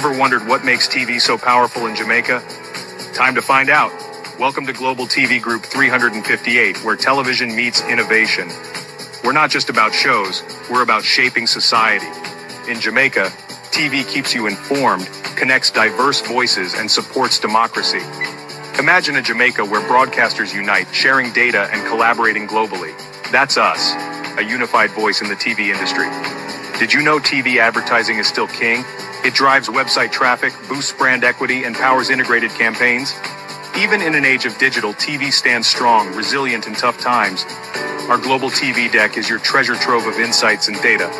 Ever wondered what makes TV so powerful in Jamaica? Time to find out. Welcome to Global TV Group 358, where television meets innovation. We're not just about shows, we're about shaping society. In Jamaica, TV keeps you informed, connects diverse voices, and supports democracy. Imagine a Jamaica where broadcasters unite, sharing data and collaborating globally. That's us, a unified voice in the TV industry. Did you know TV advertising is still king? It drives website traffic, boosts brand equity, and powers integrated campaigns. Even in an age of digital, TV stands strong, resilient in tough times. Our global TV deck is your treasure trove of insights and data.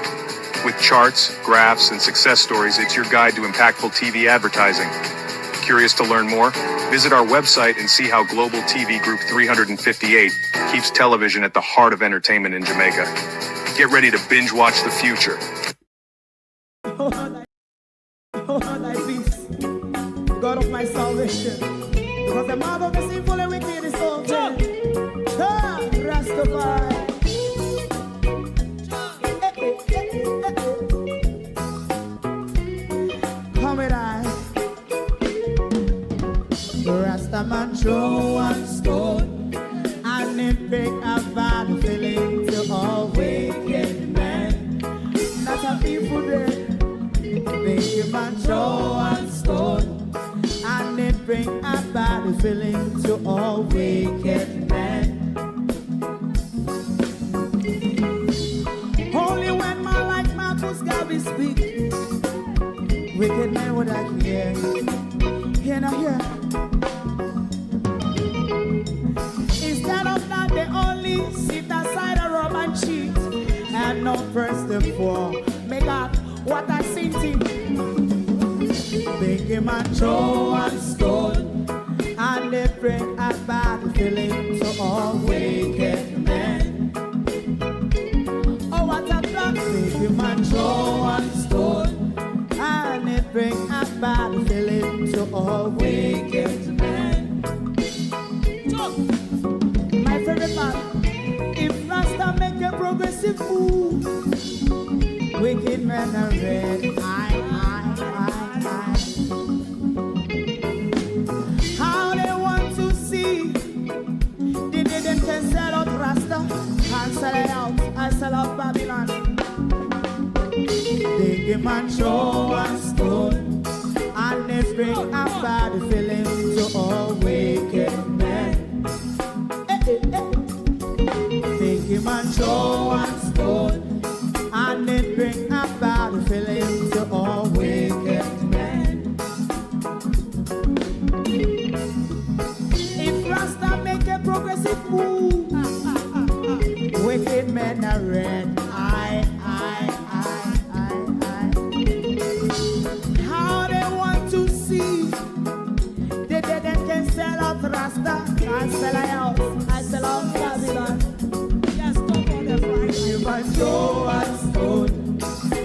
With charts, graphs, and success stories, it's your guide to impactful TV advertising. Curious to learn more? Visit our website and see how Global TV Group 358 keeps television at the heart of entertainment in Jamaica. Get ready to binge watch the future. Thy peace, God of my salvation, because the mouth of the sinful and wicked is open. Rastafari. Come with I. Rastaman throw one stone, and it break a bad feeling to all wicked men. Not a people there. Make a man throw one stone, and it bring a bad feeling to all wicked men. Only when man like Marcus Garvey speak, wicked men would I hear. Hear now hear. Instead of that, they only sit aside and rob and cheat, and not first and four. Make up what I seen to make him a throw one stone, and they bring a bad feeling to all wicked men. Oh, what a plan! Make him a throw one stone, and they bring a bad feeling to all wicked men. So, my favorite man, if Rasta make a progressive move, wicked men are red, how they want to see the day they can sell out Rasta and sell it out, I sell out Babylon. They give man show one stone, and they bring a bad feeling to all wicked men. They give man show one stone, and it bring a bad feeling to all wicked men. If Rasta make a progressive move, wicked men are red. How they want to see the dead that can sell out Rasta and sell out, I sell out Babylon. You might throw a stone,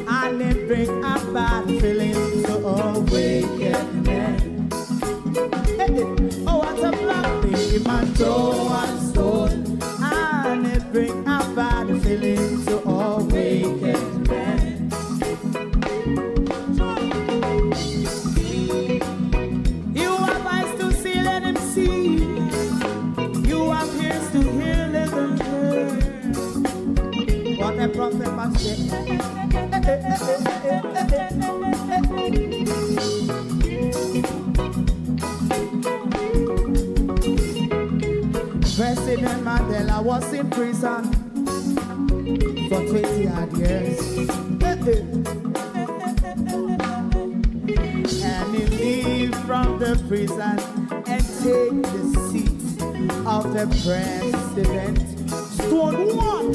and it bring a bad feeling to all wicked men. Oh, what a black thing! You might throw a stone, and it bring a bad feeling to all wicked men. You have eyes to see, let them see. You have ears to hear, let them hear. What a prophet must say. President Mandela was in prison for 20 odd years. And he leave from the prison and take the seat of the president. Stone one.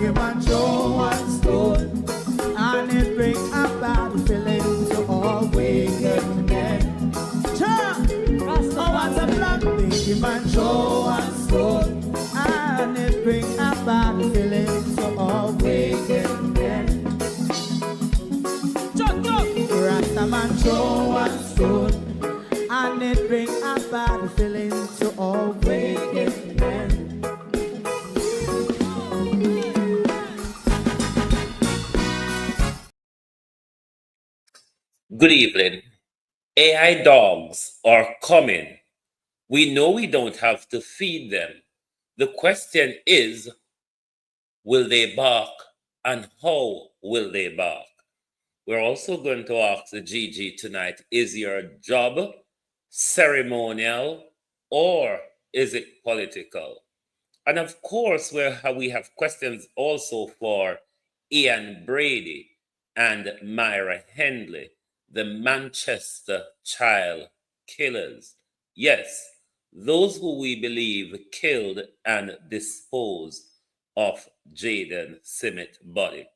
Big man throw one stone, and it bring a bad feeling to all wicked men. Oh, what a plan! Big man throw one stone, and it bring a bad feeling to all wicked men. Rasta man throw one stone, and it bring a bad feeling to all wicked men. Good evening. AI dogs are coming. We know we don't have to feed them. The question is, will they bark and how will they bark? We're also going to ask the GG tonight, is your job ceremonial or is it political? And of course, we have questions also for Ian Brady and Myra Hindley, the Manchester child killers. Yes, those who we believe killed and disposed of Jaden Smith's body.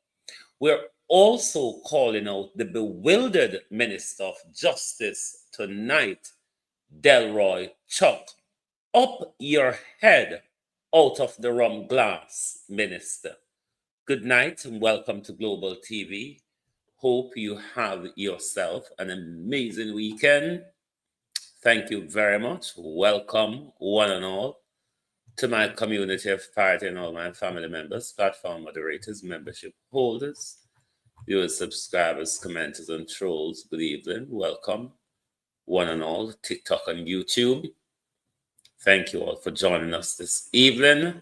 We're also calling out the bewildered Minister of Justice tonight, DELROY Chuck. Up your head out of the rum glass, Minister. Good night and welcome to Global TV. Hope you have yourself an amazing weekend. Thank you very much. Welcome, one and all, to my community of party and all my family members, platform moderators, membership holders, viewers, subscribers, commenters, and trolls. Good evening. Welcome, one and all, TikTok and YouTube. Thank you all for joining us this evening.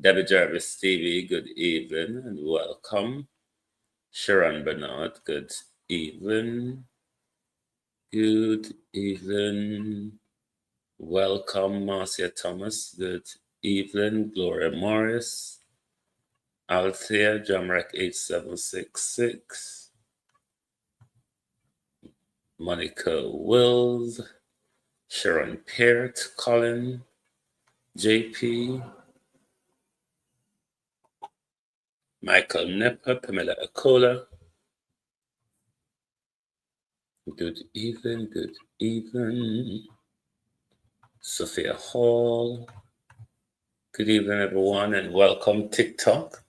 Debbie Jarvis TV, good evening and welcome. Sharon Bernard, good evening. Good evening. Welcome, Marcia Thomas, good evening. Gloria Morris, Althea, Jamrek 8766, Monica Wills, Sharon Peart, Colin, JP, Michael Nepper, Pamela Akola. Good evening, good evening. Sophia Hall. Good evening, everyone, and welcome, TikTok.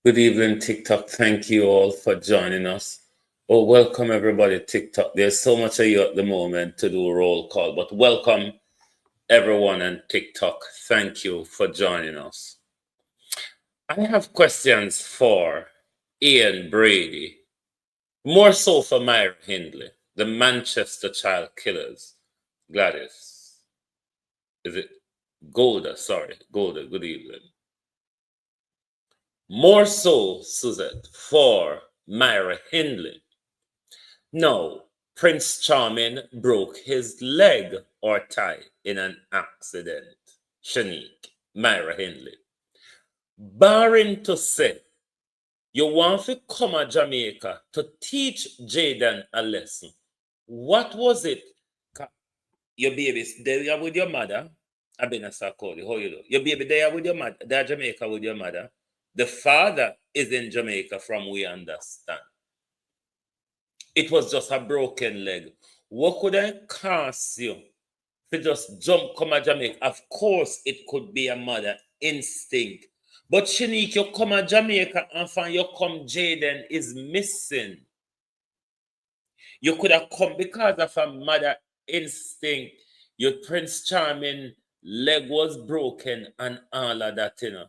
Good evening, TikTok. Thank you all for joining us. Oh, welcome, everybody, TikTok. There's so much of you at the moment to do a roll call, but welcome, everyone, and TikTok. Thank you for joining us. I have questions for Ian Brady, more so for Myra Hindley, the Manchester child killers. Gladys. Is it Golda? Sorry, Golda, good evening. More so, Suzette, for Myra Hindley. No, Prince Charming broke his leg or thigh in an accident. Shanique, Myra Hindley. Barring to say, you want to come to Jamaica to teach Jaden a lesson. What was it? Your baby's there with your mother. I've been a Sarkozy. How you do? Your baby there with your mother. They're Jamaica with your mother. The father is in Jamaica, from we understand. It was just a broken leg. What could I cost you to just jump come to Jamaica? Of course, it could be a mother instinct. But Shanique, you come to Jamaica and find you come Jaden is missing. You could have come because of a mother instinct. Your Prince Charming leg was broken and all of that, you know.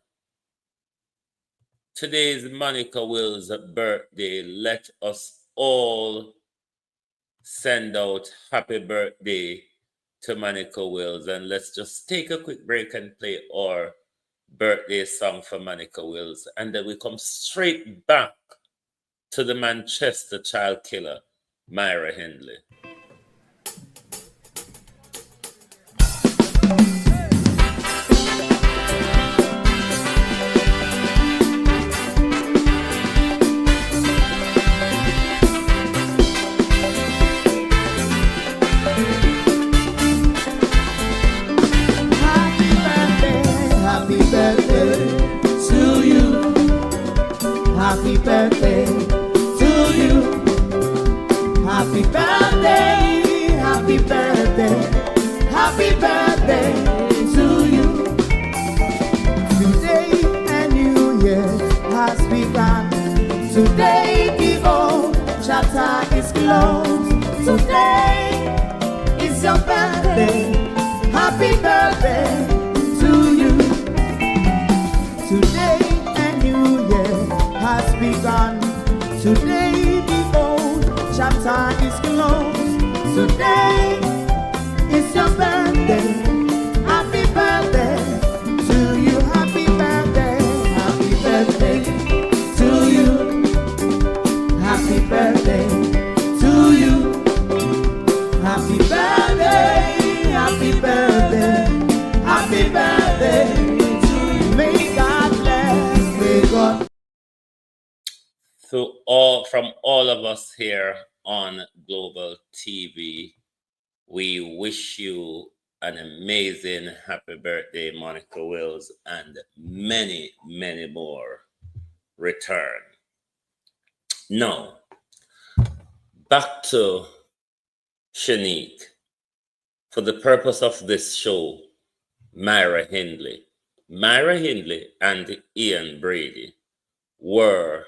Today is Monica Will's birthday. Let us all send out happy birthday to Monica Wills, and let's just take a quick break and play our birthday song for Monica Wills, and then we come straight back to the Manchester child killer, Myra Hindley. Happy birthday to you. Happy birthday, happy birthday, happy birthday to you. Today a new year has begun. Today the old chapter is closed. Today is your birthday. Happy birthday to you. Today has begun. Today the old chapter today is your birthday. Happy birthday to you. Happy birthday. Happy birthday to you. Happy birthday to you. Happy birthday. Happy birthday. Happy birthday to you. May God bless. May God. From all of us here on Global TV, we wish you an amazing happy birthday, Monica Wills, and many, many more return. Now, back to Shanique. For the purpose of this show, Myra Hindley. Myra Hindley and Ian Brady were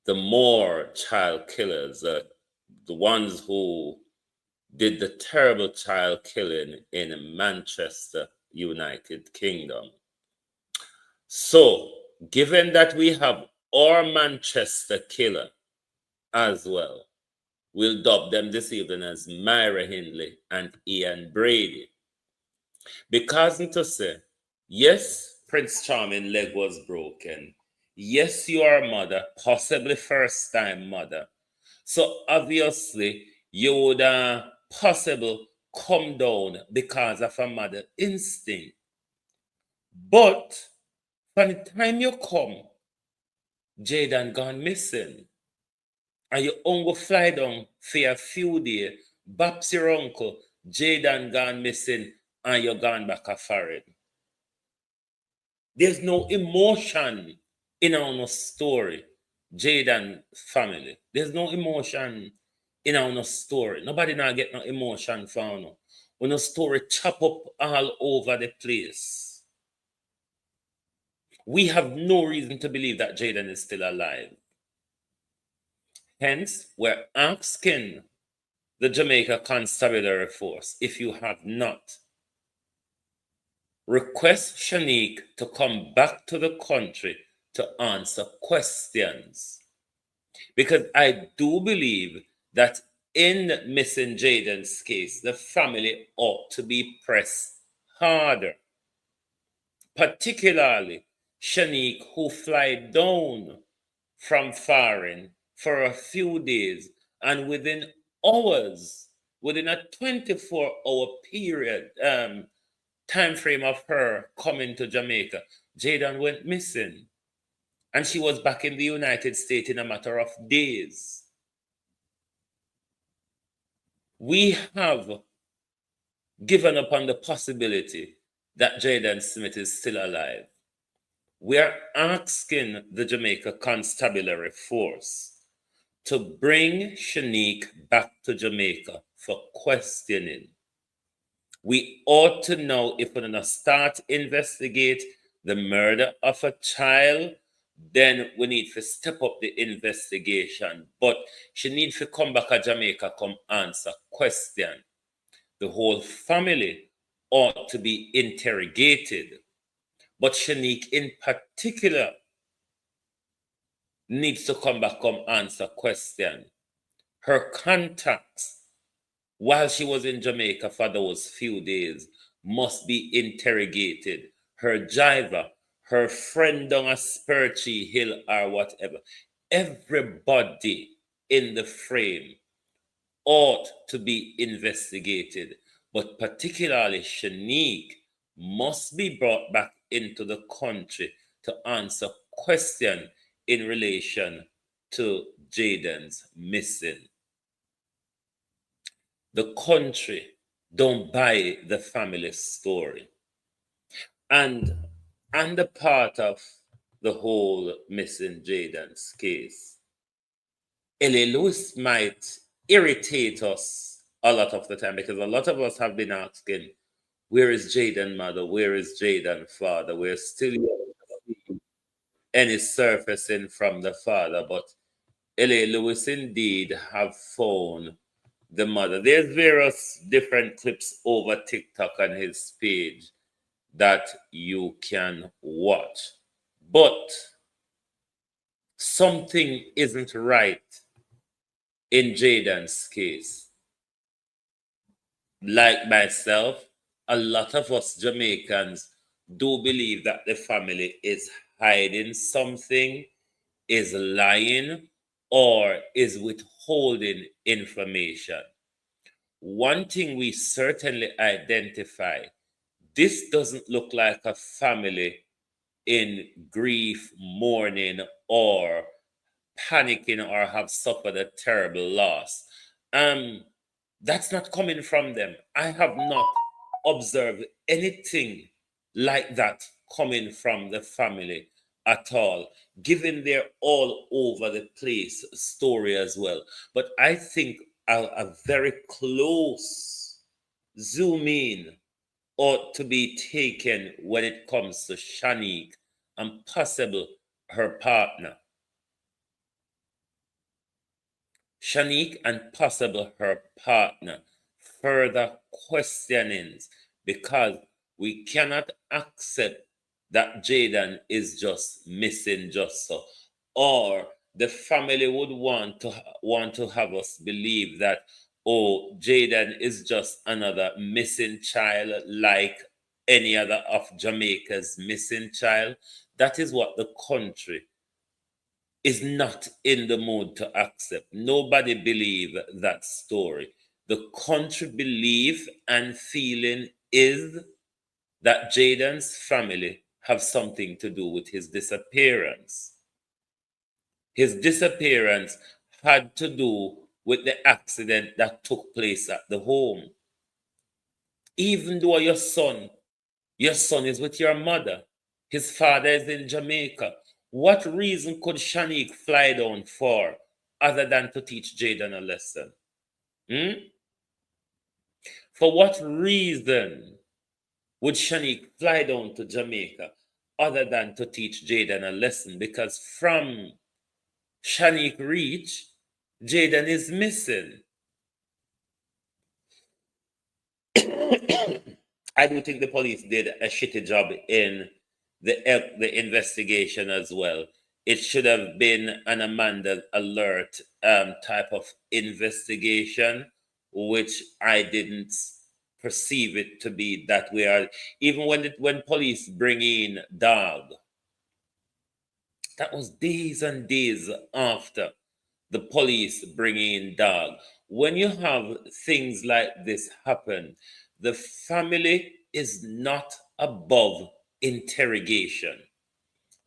the more child killers, the ones who did the terrible child killing in Manchester, United Kingdom. So, given that we have our Manchester killer as well, we'll dub them this evening as Myra Hindley and Ian Brady. Because to say, yes, Prince Charming leg was broken. Yes, you are a mother, possibly first time mother. So obviously you would possibly come down because of a mother instinct. But by the time you come, Jaden gone missing. And you only fly down for a few days, Babs your uncle, Jaden gone missing, and you gone back a foreign. There's no emotion in our story, Jaden family. There's no emotion in our story. Nobody now get no emotion from no. When the story chop up all over the place. We have no reason to believe that Jaden is still alive. Hence, we're asking the Jamaica Constabulary Force, if you have not, request Shanique to come back to the country to answer questions. Because I do believe that in missing Jaden's case, the family ought to be pressed harder. Particularly Shanique, who fly down from foreign for a few days, and within hours, within a 24-hour period, time frame of her coming to Jamaica, Jaden went missing. And she was back in the United States in a matter of days. We have given up on the possibility that Jaden Smith is still alive. We are asking the Jamaica Constabulary Force to bring Shanique back to Jamaica for questioning. We ought to know if we're going to start investigate the murder of a child, then we need to step up the investigation. But she needs to come back to Jamaica, come answer question. The whole family ought to be interrogated. But Shanique in particular needs to come back, come answer question. Her contacts while she was in Jamaica for those few days must be interrogated. Her driver, her friend on a Spurchy Hill or whatever, everybody in the frame ought to be investigated. But particularly Shanique must be brought back into the country to answer questions in relation to Jaden's missing. The country don't buy the family story. And the part of the whole missing Jaden's case, L.A. Lewis might irritate us a lot of the time, because a lot of us have been asking, where is Jaden mother? Where is Jaden father? We're still yet to see any surfacing from the father, but L.A. Lewis indeed have found the mother. There's various different clips over TikTok on his page that you can watch. But something isn't right in Jaden's case. Like myself, a lot of us Jamaicans do believe that the family is hiding something, is lying, or is withholding information. One thing we certainly identify, this doesn't look like a family in grief, mourning, or panicking, or have suffered a terrible loss. Um, that's not coming from them. I have not observed anything like that coming from the family at all, given their all over the place story as well. But I think a very close zoom in ought to be taken when it comes to Shanique and possible her partner. Shanique and possible her partner. Further questionings, because we cannot accept that Jaden is just missing just so, or the family would want to have us believe that, oh, Jaden is just another missing child like any other of Jamaica's missing child. That is what the country is not in the mood to accept. Nobody believe that story. The country belief and feeling is that Jaden's family have something to do with his disappearance. His disappearance had to do with the accident that took place at the home. Even though your son is with your mother, his father is in Jamaica. What reason could Shanique fly down for other than to teach Jaden a lesson? Hmm? For what reason would Shanique fly down to Jamaica other than to teach Jaden a lesson? Because from Shanique Reach, Jaden is missing. I do think the police did a shitty job in the investigation as well. It should have been an Amanda Alert type of investigation, which I didn't perceive it to be that way. Even when police bring in dog, that was days and days after the police bringing in dog. When you have things like this happen, the family is not above interrogation.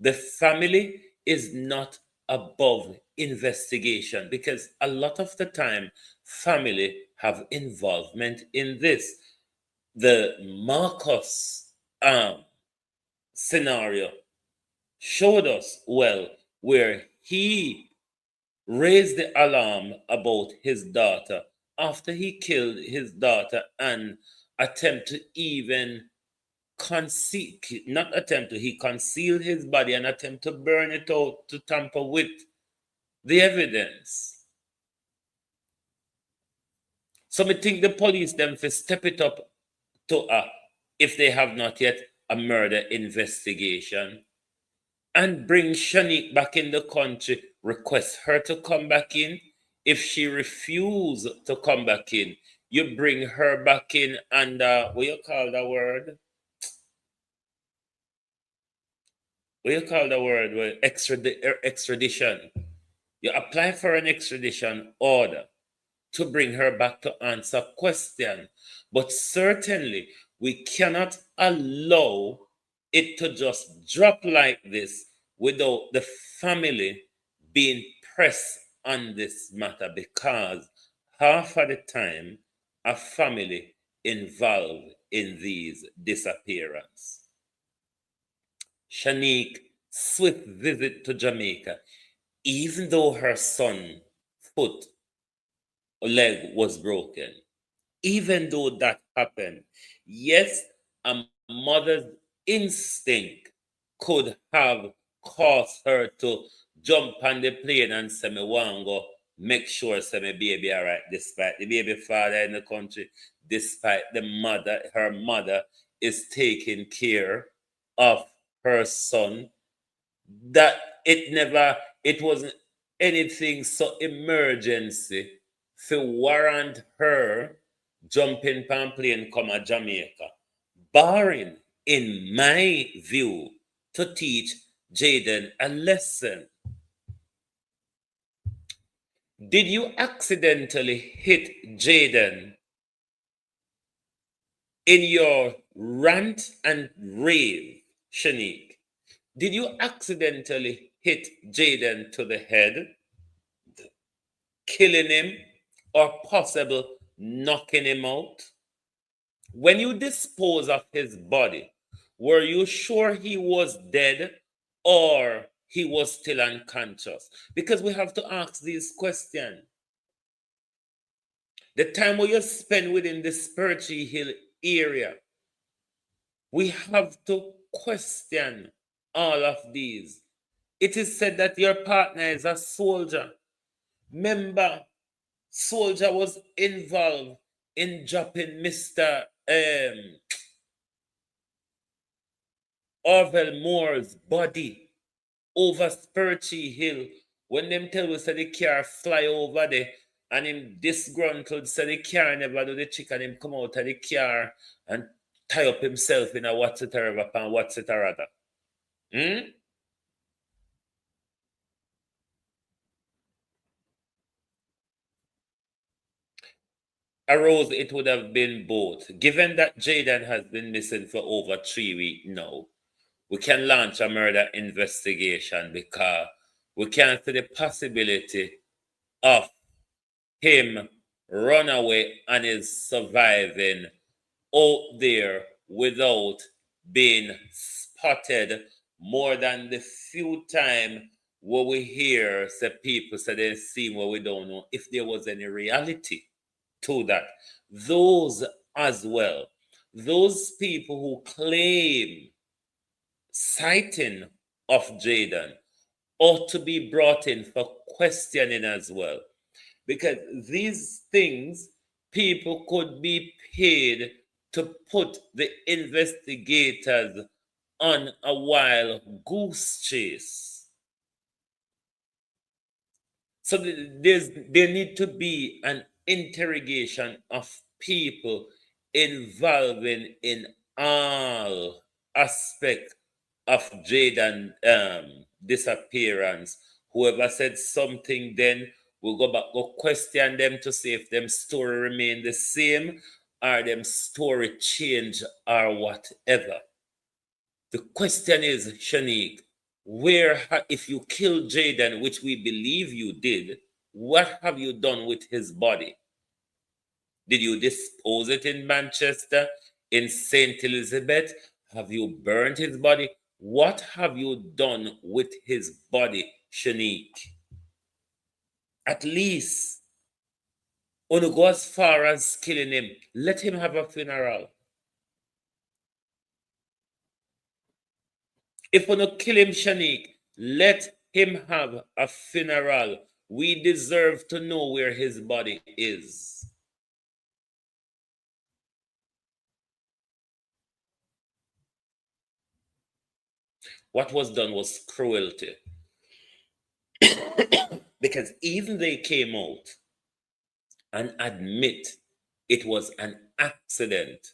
The family is not above investigation, because a lot of the time family have involvement in this. The Marcus scenario showed us well, where he raised the alarm about his daughter after he killed his daughter and attempt to even conceal, not attempt to, he concealed his body and attempt to burn it out to tamper with the evidence. So I think the police them for step it up to if they have not yet, a murder investigation, and bring Shanique back in the country, request her to come back in. If she refuses to come back in, you bring her back in and what you call the word? What you call the word? Well, extradition. You apply for an extradition order to bring her back to answer question. But certainly we cannot allow it to just drop like this without the family being pressed on this matter, because half of the time a family involved in these disappearances. Shanique swift visit to Jamaica, even though her son foot or leg was broken, even though that happened, yes, a mother's instinct could have caused her to jump on the plane and say, me want go make sure say my baby all right, despite the baby father in the country, despite her mother is taking care of her son. That it wasn't anything so emergency to warrant her jumping pan plane come a Jamaica, barring, in my view, to teach Jaden a lesson. Did you accidentally hit Jaden in your rant and rave, Shanique? Did you accidentally hit Jaden to the head, killing him, or possible knocking him out? When you dispose of his body, were you sure he was dead or he was still unconscious? Because we have to ask these questions. The time where you spend within the Spurtree Hill area, we have to question all of these. It is said that your partner is a soldier. Remember, soldier was involved in dropping Mr. Orville Moore's body over Spurtree Hill. When them tell us that the car fly over there and him disgruntled said the car never do the chick and him come out of the car and tie up himself in a what's it or and what's it or other. Arose, it would have been both. Given that Jaden has been missing for over 3 weeks now, we can launch a murder investigation because we can't see the possibility of him run away and is surviving out there without being spotted more than the few times where we hear say people say they see where we don't know if there was any reality to that. Those as well, those people who claim sighting of Jaden ought to be brought in for questioning as well. Because these things, people could be paid to put the investigators on a wild goose chase. So there need to be an interrogation of people involving in all aspects of Jaden disappearance. Whoever said something then, we'll go back, go question them to see if them story remain the same or them story change or whatever. The question is, Shanique, if you killed Jaden, which we believe you did, what have you done with his body? Did you dispose it in Manchester, in St. Elizabeth? Have you burned his body? What have you done with his body, Shanique? At least, when you go as far as killing him, let him have a funeral. If we don't kill him, Shanique, let him have a funeral. We deserve to know where his body is. What was done was cruelty. Because even they came out and admit it was an accident.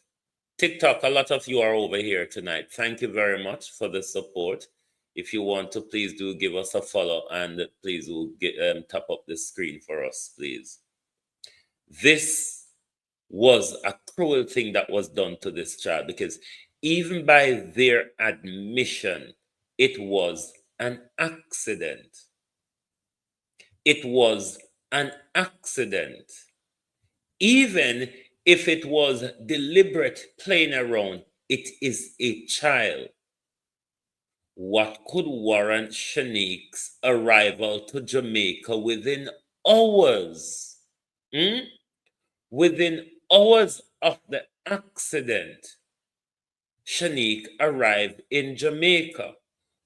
TikTok, a lot of you are over here tonight. Thank you very much for the support. If you want to, please do give us a follow and please do tap up the screen for us, please. This was a cruel thing that was done to this child because even by their admission, it was an accident. It was an accident. Even if it was deliberate playing around, it is a child. What could warrant Shanique's arrival to Jamaica within hours? Within hours of the accident, Shanique arrived in Jamaica.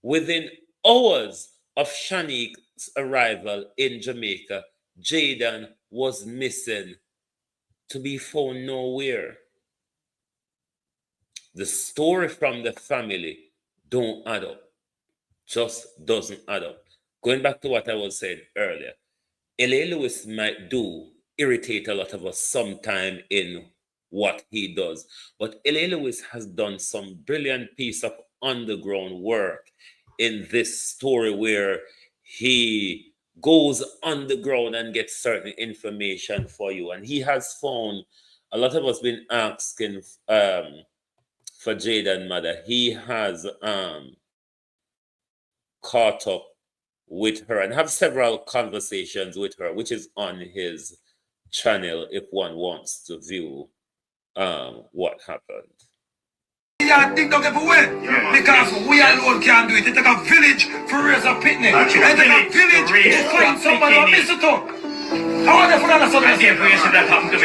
Within hours of Shanique's arrival in Jamaica, Jaden was missing, to be found nowhere. The story from the family don't add up. Just doesn't add up. Going back to what I was saying earlier, L.A. Lewis might do irritate a lot of us sometime in what he does. But L.A. Lewis has done some brilliant piece of underground work in this story where he goes underground and gets certain information for you. And he has found a lot of us been asking for Jaden mother. He has caught up with her and have several conversations with her, which is on his channel if one wants to view what happened. Yeah, think don't give away. Because we alone can't do it. It take a village for raise a picnic. It take a village to find someone who miss it up. I want to understand that happened to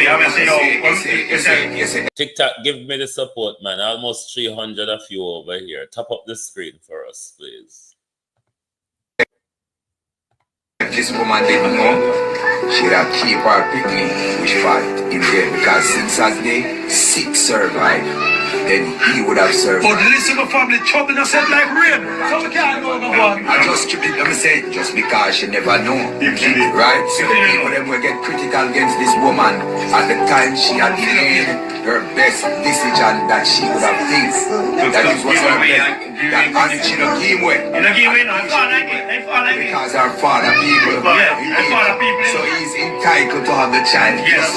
me. TikTok, give me the support, man. Almost 300 of you over here. Top up the screen for us, please. This woman didn't know she'd have keep her picnic which part in there because since that day, 6 survived. Then he would have served. But listen, my family trouble yourself like rain. So we can't know no one. I just keep it, let me say, just because she never know. Right? So the people them will get critical against this woman at the time she had made her best decision that she would have think. That is what her best. That and she don't give way. You don't give way, no. I'm falling. Because her father people. So he's entitled to have the child. Yes.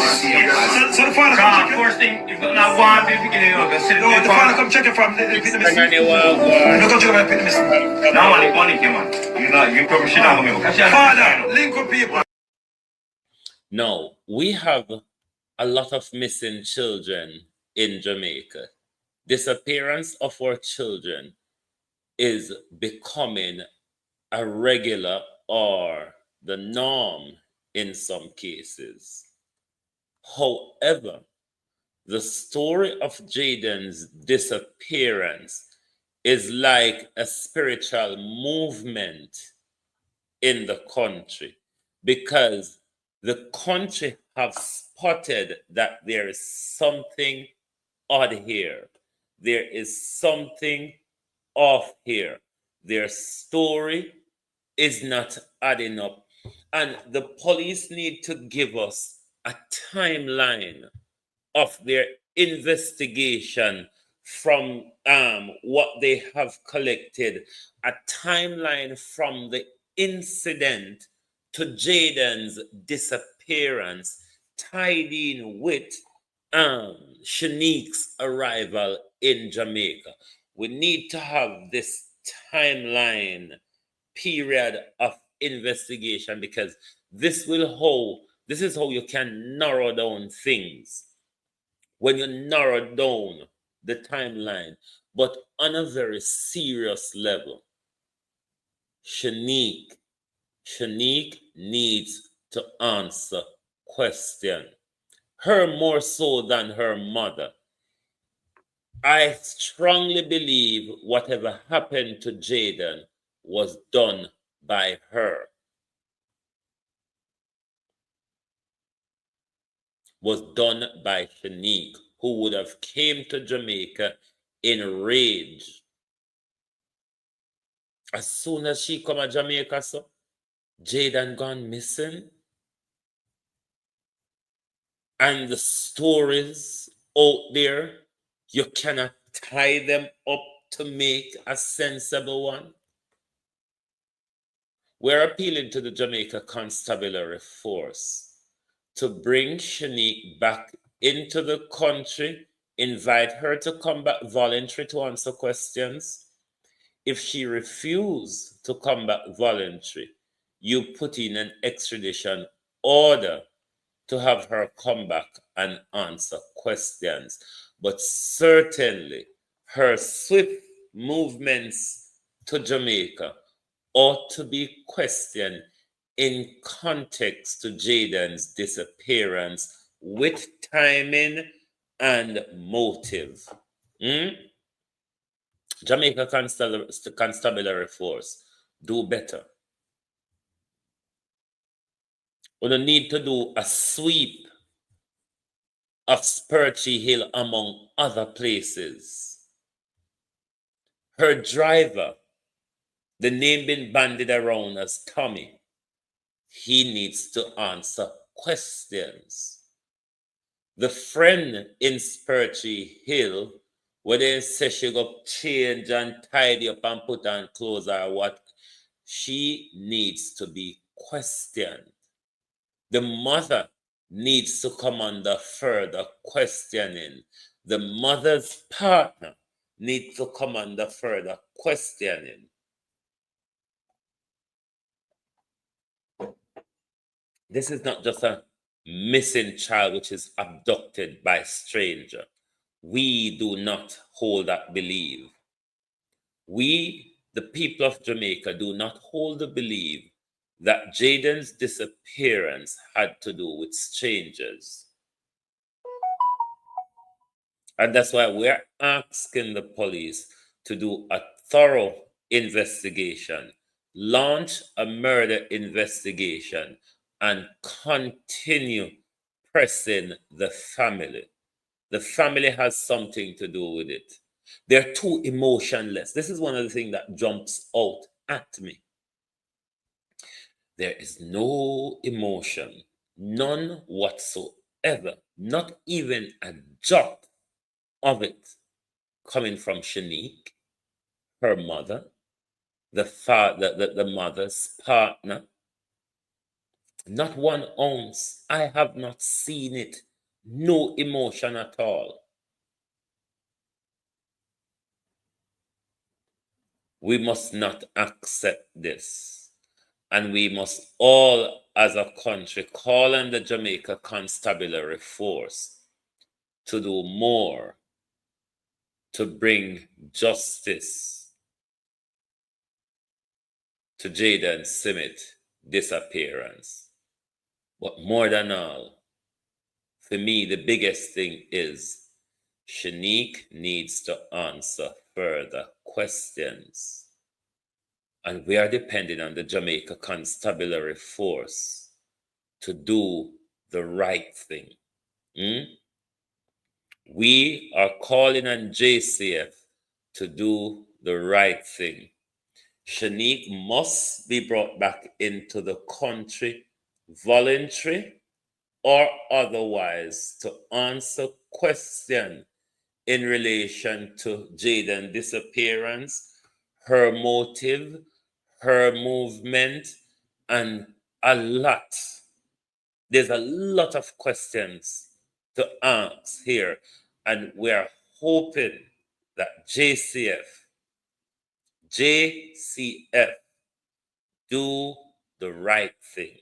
So the father come check first thing, if not one, if you can no, the father come check it from the Vietnamese. No, come check it from the Vietnamese. No, money came on. You probably should have me. Father, link with people. Now, we have a lot of missing children in Jamaica. Disappearance of our children is becoming a regular or the norm in some cases. However, the story of Jaden's disappearance is like a spiritual movement in the country because the country have spotted that there is something odd here. There is something off here. Their story is not adding up. And the police need to give us a timeline of their investigation from what they have collected, a timeline from the incident to Jaden's disappearance, tied in with Shanique's arrival in Jamaica. We need to have this timeline period of investigation because this is how you can narrow down things. When you narrow down the timeline, but on a very serious level, Shanique needs to answer question. Her more so than her mother. I strongly believe whatever happened to Jaden was done by her. Was done by Shanique, who would have came to Jamaica in rage. As soon as she come to Jamaica, so Jaden gone missing. And the stories out there, you cannot tie them up to make a sensible one. We're appealing to the Jamaica Constabulary Force to bring Shanique back into the country, invite her to come back voluntary to answer questions. If she refuses to come back voluntary, you put in an extradition order to have her come back and answer questions. But certainly her swift movements to Jamaica ought to be questioned in context to Jaden's disappearance with timing and motive. Jamaica Constabulary Force, do better. We don't need to do a sweep of Spurtree Hill among other places. Her driver, the name been bandied around as Tommy, he needs to answer questions. The friend in Spurtree Hill, where they say she go change and tidy up and put on clothes or what, she needs to be questioned. The mother needs to come under further questioning. The mother's partner needs to come under further questioning. This is not just a missing child which is abducted by a stranger. We do not hold that belief. We, the people of Jamaica, do not hold the belief that Jaden's disappearance had to do with strangers. And that's why we're asking the police to do a thorough investigation, launch a murder investigation, and continue pressing the family. The family has something to do with it. They're too emotionless. This is one of the things that jumps out at me. There is no emotion, none whatsoever, not even a jot of it coming from Shanique, her mother, the mother's partner. Not 1 ounce. I have not seen it. No emotion at all. We must not accept this. And we must all, as a country, call on the Jamaica Constabulary Force to do more to bring justice to Jaden Smith's disappearance. But more than all, for me, the biggest thing is Shanique needs to answer further questions. And we are depending on the Jamaica Constabulary Force to do the right thing. We are calling on JCF to do the right thing. Shanique must be brought back into the country, voluntary or otherwise, to answer questions in relation to Jaden's disappearance, her motive, her movement, and a lot. There's a lot of questions to ask here, and we are hoping that JCF do the right thing.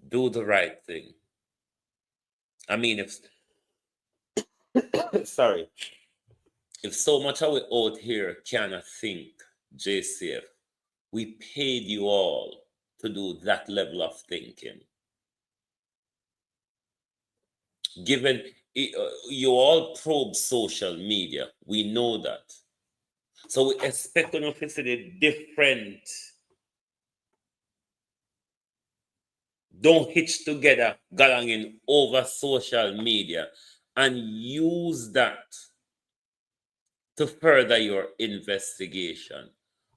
Do the right thing. I mean, if sorry, if so much of it out here cannot think, JCF, we paid you all to do that level of thinking. Given you all probe social media, we know that. So we expect an officer different. Don't hitch together, galanging over social media and use that to further your investigation.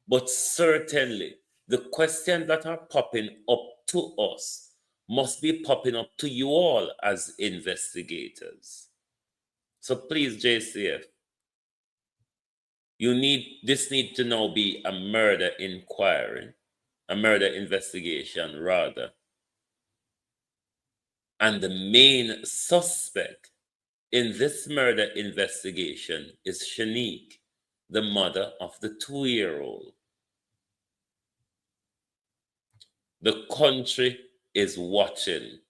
But certainly, the questions that are popping up to us must be popping up to you all as investigators. So please, JCF, this needs to now be a murder inquiry, a murder investigation rather. And the main suspect in this murder investigation is Shanique, the mother of the 2-year-old. The country is watching.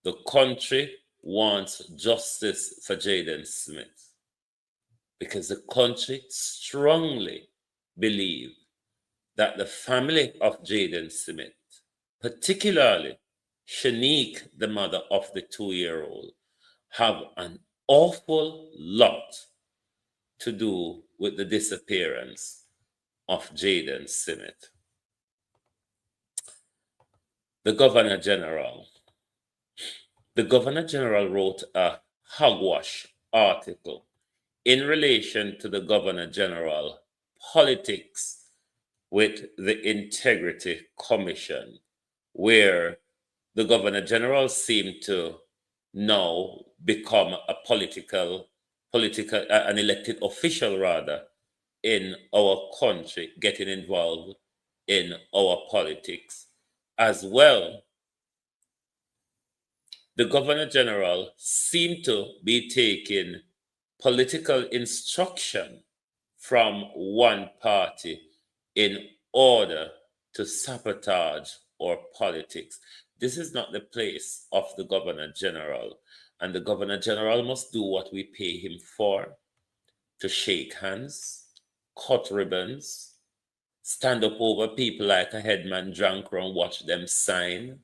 The country wants justice for Jaden Smith because the country strongly believes that the family of Jaden Smith, particularly Shanique, the mother of the 2-year-old, have an awful lot to do with the disappearance of Jaden Smith. The Governor General wrote a hogwash article in relation to the Governor General politics with the Integrity Commission, where the Governor General seemed to now become a an elected official rather, in our country, getting involved in our politics. As well, the Governor General seemed to be taking political instruction from one party in order to sabotage our politics. This is not the place of the Governor General, and the Governor General must do what we pay him for: to shake hands, cut ribbons, stand up over people like a headman drunk and watch them sign,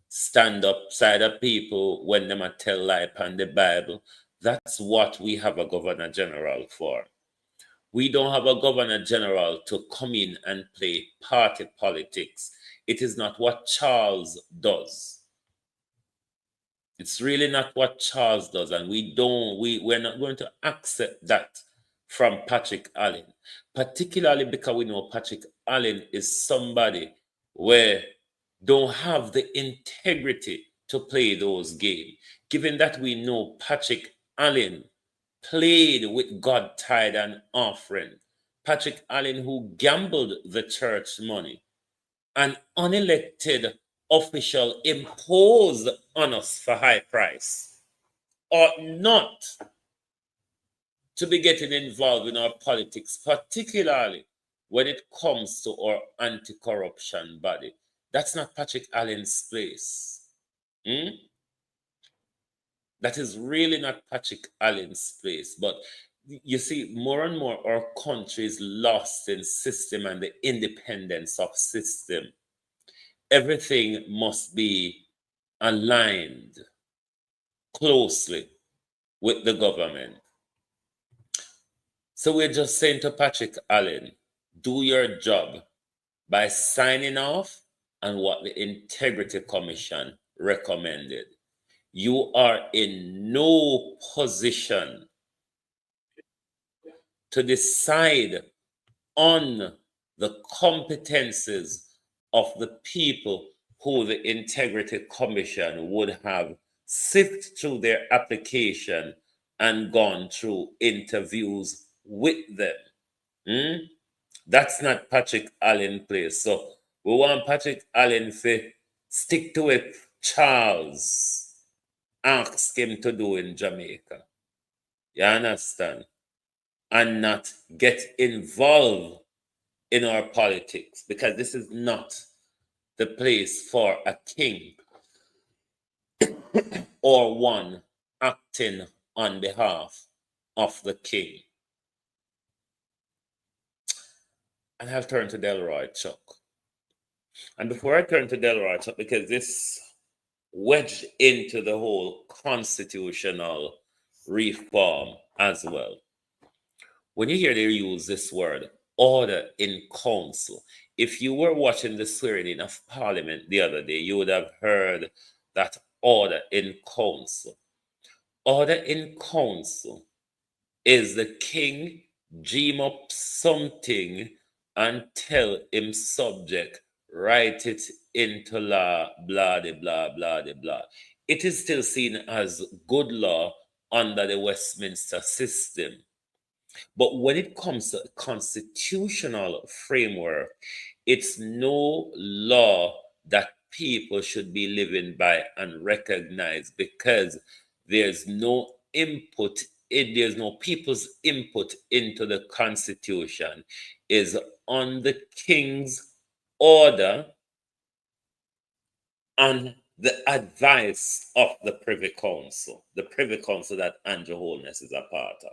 stand up side of people when them a tell lie upon the Bible. That's what we have a Governor General for. We don't have a Governor General to come in and play party politics. It is not what Charles does. It's really not what Charles does, and we're not going to accept that from Patrick Allen, particularly because we know Patrick Allen is somebody where don't have the integrity to play those games. Given that we know Patrick Allen played with God tithe and offering, Patrick Allen who gambled the church money, an unelected official imposed on us for high price, ought not to be getting involved in our politics, particularly when it comes to our anti-corruption body. That's not Patrick Allen's place. That is really not Patrick Allen's place. But you see, more and more our country is lost in system and the independence of system. Everything must be aligned closely with the government. So we're just saying to Patrick Allen, do your job by signing off on what the Integrity Commission recommended. You are in no position to decide on the competences of the people who the Integrity Commission would have sifted through their application and gone through interviews with them. That's not Patrick Allen's place. So we want Patrick Allen to stick to it Charles asked him to do in Jamaica. You understand? And not get involved in our politics, because this is not the place for a king or one acting on behalf of the king. And I'll turn to DELROY CHUCK. And before I turn to DELROY CHUCK, because this wedged into the whole constitutional reform as well. When you hear they use this word, order in council, if you were watching the swearing in of Parliament the other day, you would have heard that order in council. Order in council is the king dream up something and tell him subject, write it into law, blah, de, blah, blah, de, blah. It is still seen as good law under the Westminster system. But when it comes to constitutional framework, it's no law that people should be living by and recognize, because there's no input, there's no people's input into the Constitution. Is on the king's order and the advice of the Privy Council that Andrew Holness is a part of.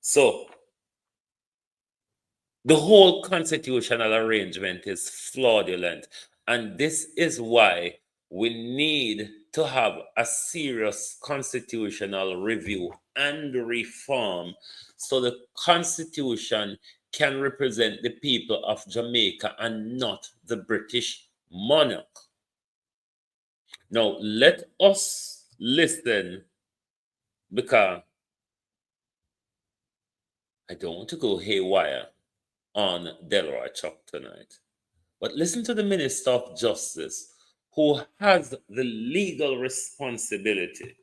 So the whole constitutional arrangement is fraudulent, and this is why we need to have a serious constitutional review and reform so the Constitution can represent the people of Jamaica and not the British monarch. Now, let us listen, because I don't want to go haywire on DELROY CHUCK tonight. But listen to the Minister of Justice, who has the legal responsibility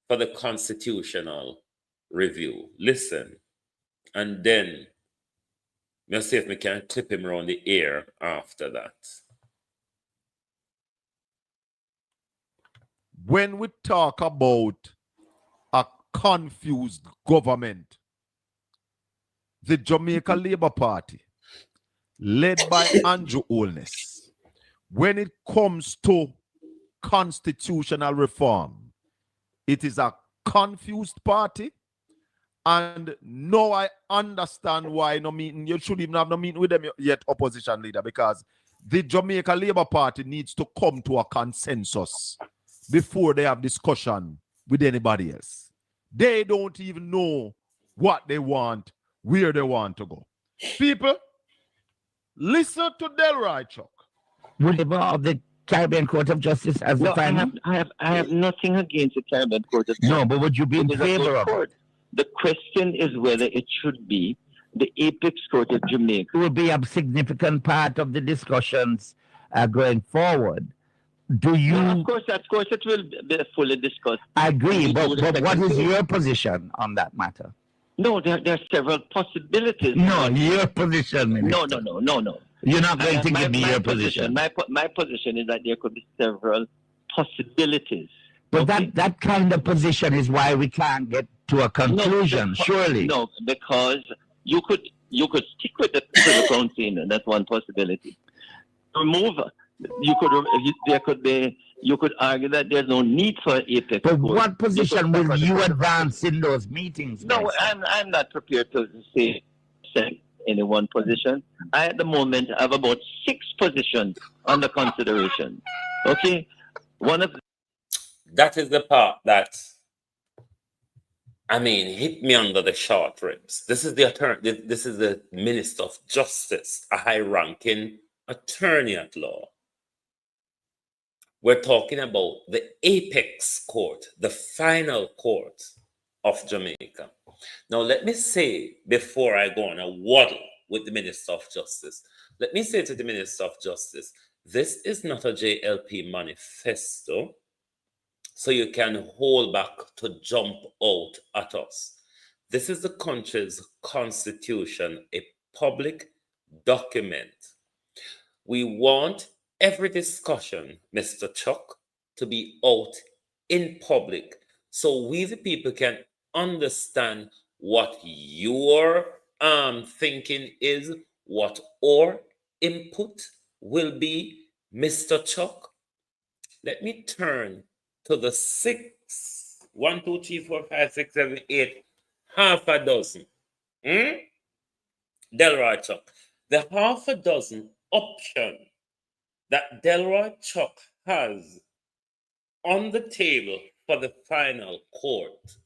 for the constitutional review. Listen, and then let's see if we can tip him around the ear after that. When we talk about a confused government, the Jamaica Labour Party, led by Andrew Holness, when it comes to constitutional reform, it is a confused party. And now I understand why no meeting, you should even have no meeting with them yet, opposition leader, because the Jamaica Labour Party needs to come to a consensus before they have discussion with anybody else. They don't even know what they want, where they want to go. People, listen to DELROY Chuck. Whatever of the Caribbean Court of Justice as the final? I have nothing against the Caribbean Court of Justice. No, but would you be in favor of it? The question is whether it should be the Apex Court of Jamaica. It will be a significant part of the discussions going forward. Do you? No, of course, it will be fully discussed. I agree, but what is your position on that matter? No, there are several possibilities. No, your position, Minister. No. You're not going to give me your position. My position is that there could be several possibilities. But that kind of position is why we can't get to a conclusion, surely. No, because you could stick with the Privy Council, and that's one possibility. Remove. You could argue that there's no need for Apex. But what position will you advance in those meetings? No, I'm not prepared to say any one position. I at the moment have about 6 positions under consideration. Okay, that is the part that, I mean, hit me under the short ribs. This is the attorney. This is the Minister of Justice, a high-ranking attorney at law. We're talking about the apex court, the final court of Jamaica. Now, let me say, before I go on a waddle with the Minister of Justice, let me say to the Minister of Justice, this is not a JLP manifesto, so you can hold back to jump out at us. This is the country's constitution, a public document. We want every discussion, Mr. Chuck, to be out in public so we the people can understand what your thinking is, what our input will be, Mr. Chuck. Let me turn to the 6, 1, 2, 3, 4, 5, 6, 7, 8, half a dozen. DELROY Chuck. The half a dozen option that DELROY Chuck has on the table for the final court.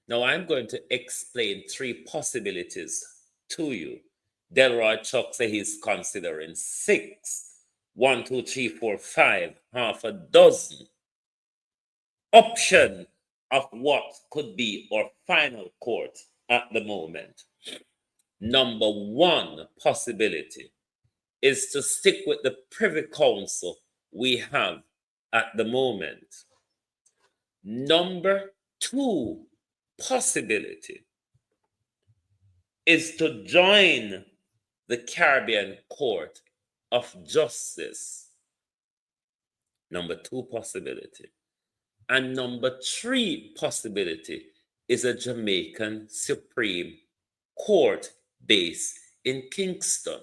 Now I'm going to explain 3 possibilities to you. DELROY Chuck says he's considering 6, 1, 2, 3, 4, 5, half a dozen option of what could be our final court at the moment. Number 1 possibility is to stick with the Privy Council we have at the moment. Number 2 possibility is to join the Caribbean Court of Justice. Number 2 possibility. And number 3 possibility is a Jamaican Supreme Court based in Kingston.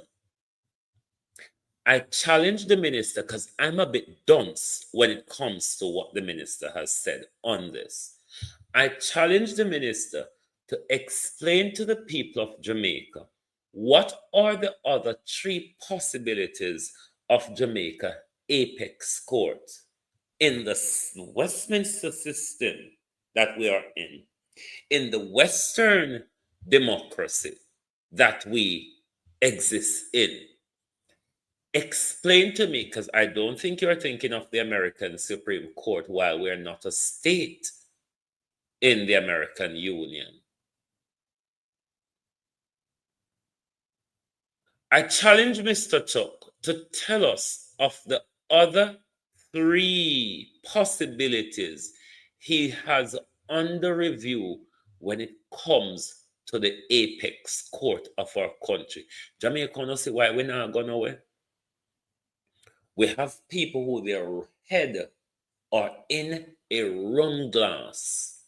I challenge the minister because I'm a bit dunce when it comes to what the minister has said on this. I challenge the minister to explain to the people of Jamaica what are the other 3 possibilities of Jamaica Apex Court in the Westminster system that we are in the Western democracy that we exist in. Explain to me, because I don't think you're thinking of the American Supreme Court while we're not a state in the American Union. I challenge Mr. Chuck to tell us of the other 3 possibilities he has under review when it comes to the apex court of our country. Jamaica, no see why we're not going away. We have people who their head are in a rum glass.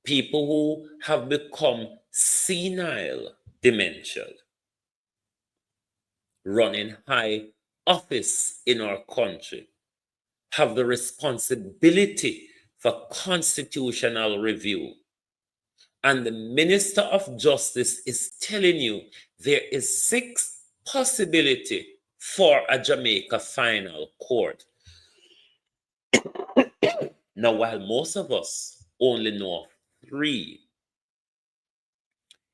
People who have become senile, dementia, running high office in our country, have the responsibility for constitutional review. And the Minister of Justice is telling you there is 6 possibility for a Jamaica final court. Now, while most of us only know of 3,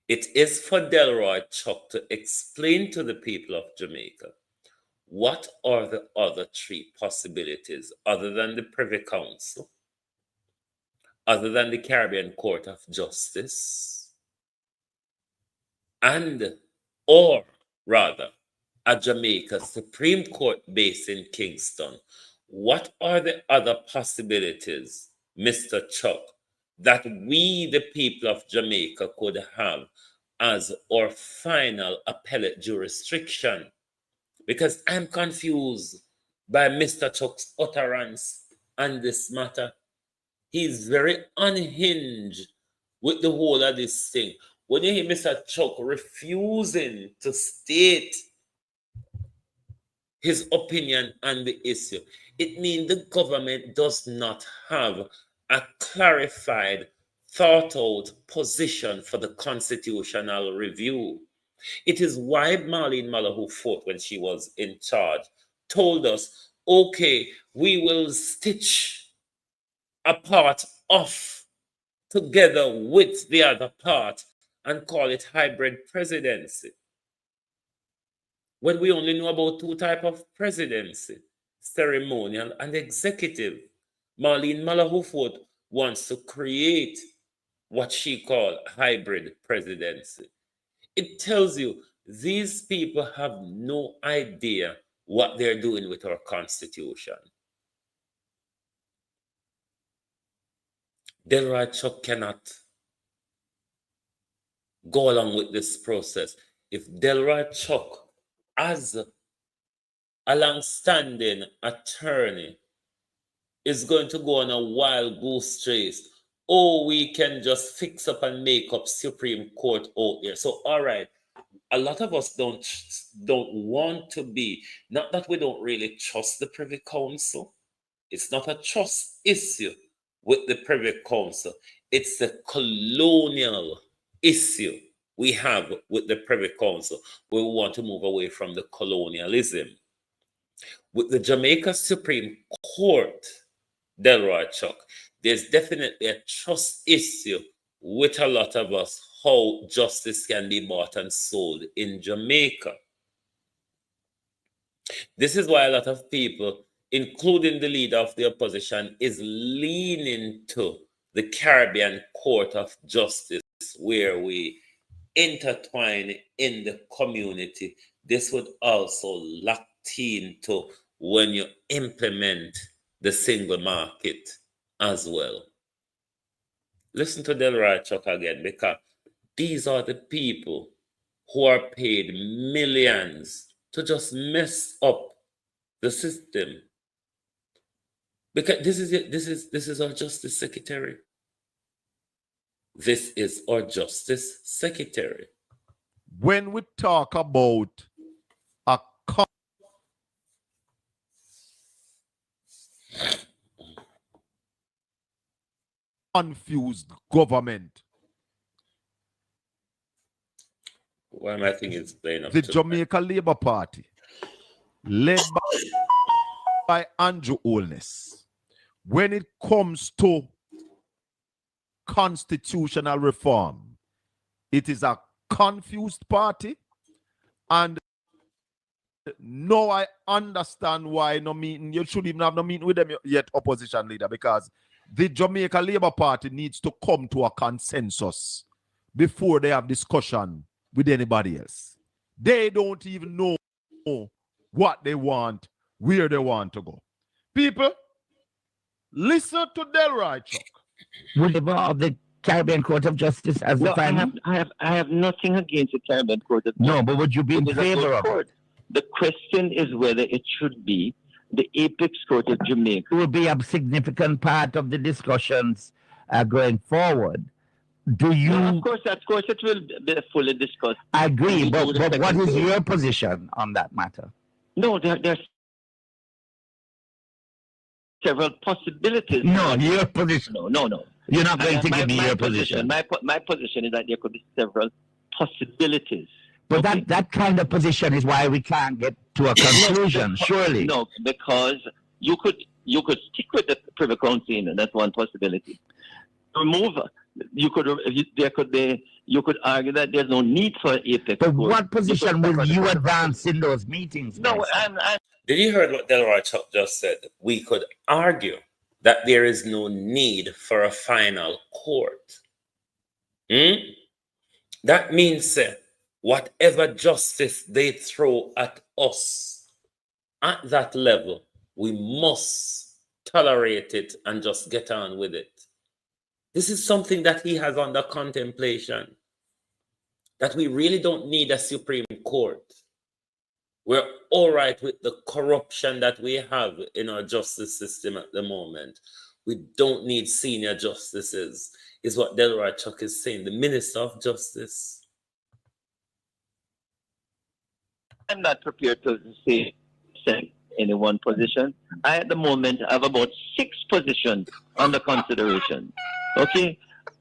it is for DELROY Chuck to explain to the people of Jamaica what are the other 3 possibilities other than the Privy Council, other than the Caribbean Court of Justice, and or rather a Jamaica Supreme Court based in Kingston. What are the other possibilities, Mr. Chuck, that we, the people of Jamaica, could have as our final appellate jurisdiction? Because I'm confused by Mr. Chuck's utterance on this matter. He's very unhinged with the whole of this thing. When you hear Mr. Chuck refusing to state his opinion on the issue, it means the government does not have a clarified, thought out position for the constitutional review. It is why Marlene Muller, who fought when she was in charge, told us, okay, we will stitch a part off together with the other part and call it hybrid presidency. When we only know about 2 types of presidency, ceremonial and executive. Marlene Muller wants to create what she called hybrid presidency. It tells you these people have no idea what they're doing with our constitution. DELROY Chuck cannot go along with this process. If DELROY Chuck, as a long-standing attorney, is going to go on a wild goose chase, oh, we can just fix up and make up Supreme Court out there. So, all right, a lot of us don't want to be, not that we don't really trust the Privy Council. It's not a trust issue with the Privy Council. It's a colonial issue we have with the Privy Council. We want to move away from the colonialism. With the Jamaica Supreme Court, DELROY Chuck, there's definitely a trust issue with a lot of us, how justice can be bought and sold in Jamaica. This is why a lot of people, including the leader of the opposition, is leaning to the Caribbean Court of Justice, where we intertwine in the community. This would also lock into when you implement the single market as well. Listen to DELROY Chuck again, because these are the people who are paid millions to just mess up the system. Because this is our Justice Secretary. This is our Justice Secretary. When we talk about a confused government, why am I thinking it's playing up? The Jamaica Labour Party, led by Andrew Holness, when it comes to constitutional reform, it is a confused party. And no, I understand why no meeting. You should even have no meeting with them yet, opposition leader, because the Jamaica Labour Party needs to come to a consensus before they have discussion with anybody else. They don't even know what they want, where they want to go. People, Listen to DELROY Chuck. Would of the Caribbean Court of Justice as the No, final? I have nothing against the Caribbean Court of Justice. No, but would you be in It is a favor good of court. it? The question is whether it should be the apex court of Jamaica. It will be a significant part of the discussions going forward. Do you? No, of course it will be fully discussed. I agree, We but do the what second is phase. your position on that matter? No, there's several possibilities. No, your position. No. You're not going to give me your position. My position is that there could be several possibilities. But Okay? that kind of position is why we can't get to a conclusion, surely. No, because you could stick with the Privy Council, and that's one possibility. Remove. You could argue that there's no need for apex. But court. what position will you advance in those meetings? No, Minister? I'm Did you hear what DELROY Chuck just said? We could argue that there is no need for a final court. That means whatever justice they throw at us at that level, we must tolerate it and just get on with it. This is something that he has under contemplation, that we really don't need a Supreme Court. We're all right with the corruption that we have in our justice system at the moment. We don't need senior justices, is what DELROY Chuck is saying, the Minister of Justice. I'm not prepared to say any one position. I, at the moment, have about 6 positions under consideration. Okay?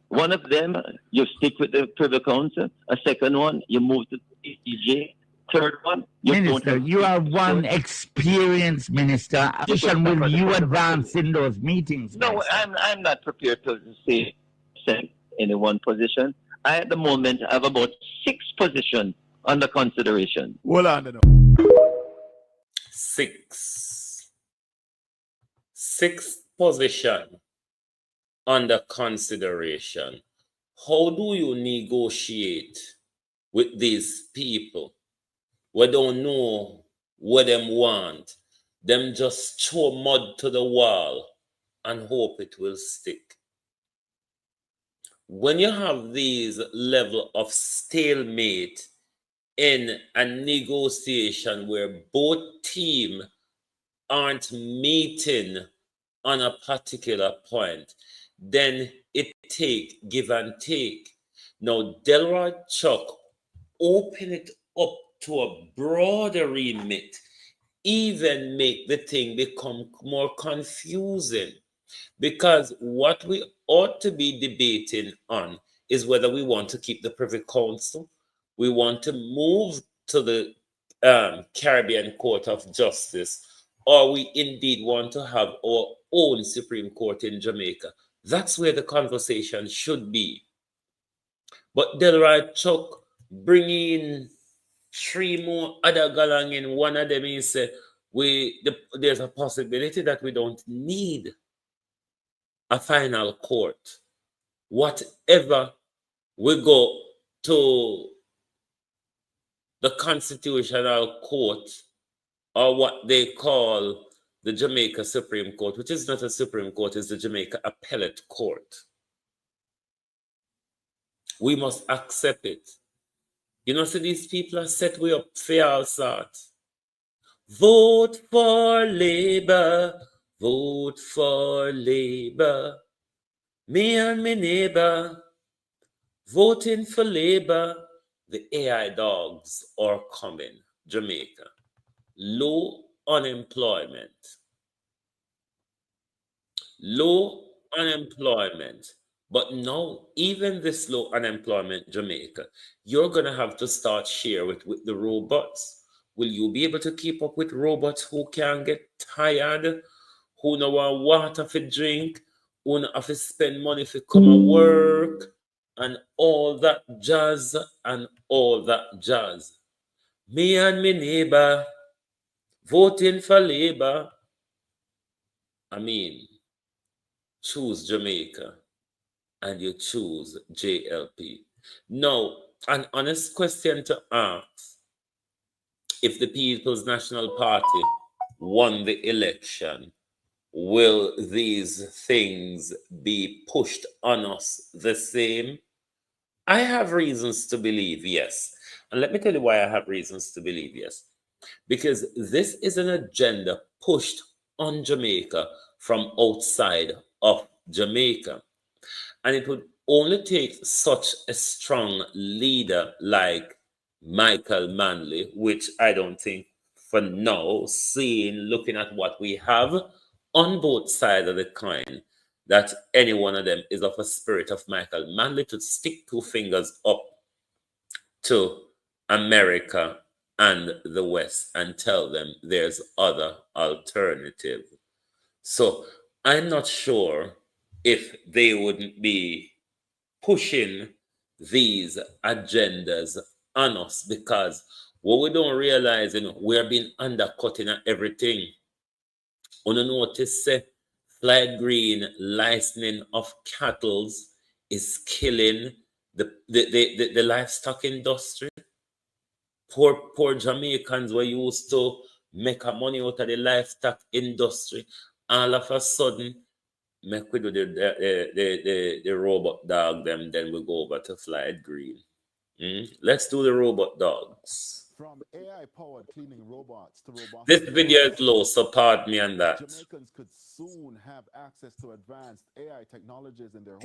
One of them, you stick with the Privy Council. A second one, you move to the EJ. Third one, Minister, you are one experienced minister. Position will you advance in those meetings? No, Minister? I'm not prepared to say any one position. I, at the moment, have about 6 positions under consideration. Hold on, now. 6. 6th position under consideration. How do you negotiate with these people? We don't know what them want. Them just throw mud to the wall and hope it will stick. When you have these level of stalemate in a negotiation where both teams aren't meeting on a particular point, then it take give and take. Now, DELROY Chuck open it up to a broader remit, even make the thing become more confusing. Because what we ought to be debating on is whether we want to keep the Privy Council, we want to move to the Caribbean Court of Justice, or we indeed want to have our own Supreme Court in Jamaica. That's where the conversation should be. But DELROY Chuck bringing 3 more other galang in. One of them is there's a possibility that we don't need a final court. Whatever we go to the Constitutional Court, or what they call the Jamaica Supreme Court, which is not a Supreme Court, it's the Jamaica Appellate Court. We must accept it. You know, so these people are set way up for all sorts. Vote for Labour, vote for Labour. Me and my neighbor, voting for Labour. The AI dogs are coming, Jamaica. Low unemployment. Low unemployment. But now, even this low unemployment, Jamaica, you're going to have to start share with the robots. Will you be able to keep up with robots who can get tired, who no want water for drink, who no have to spend money for come to work, and all that jazz and all that jazz? Me and my neighbor voting for Labour. I mean, choose Jamaica and you choose JLP. Now, an honest question to ask: if the People's National Party won the election, will these things be pushed on us the same? I have reasons to believe yes. And let me tell you why I have reasons to believe yes. Because this is an agenda pushed on Jamaica from outside of Jamaica. And it would only take such a strong leader like Michael Manley, which I don't think for now, looking at what we have on both sides of the coin, that any one of them is of a spirit of Michael Manley to stick two fingers up to America and the West and tell them there's other alternative. So I'm not sure if they wouldn't be pushing these agendas on us, because what we don't realize, we're being undercut in everything. On a notice, flag green licensing of cattle is killing the livestock industry. Poor Jamaicans were used to make a money out of the livestock industry. All of a sudden, make we do the robot dog, then we go over to flag green. Let's do the robot dogs. From AI-powered cleaning robots to robotic... This video is low, so pardon me on that. Jamaicans could soon have access to advanced AI technologies in their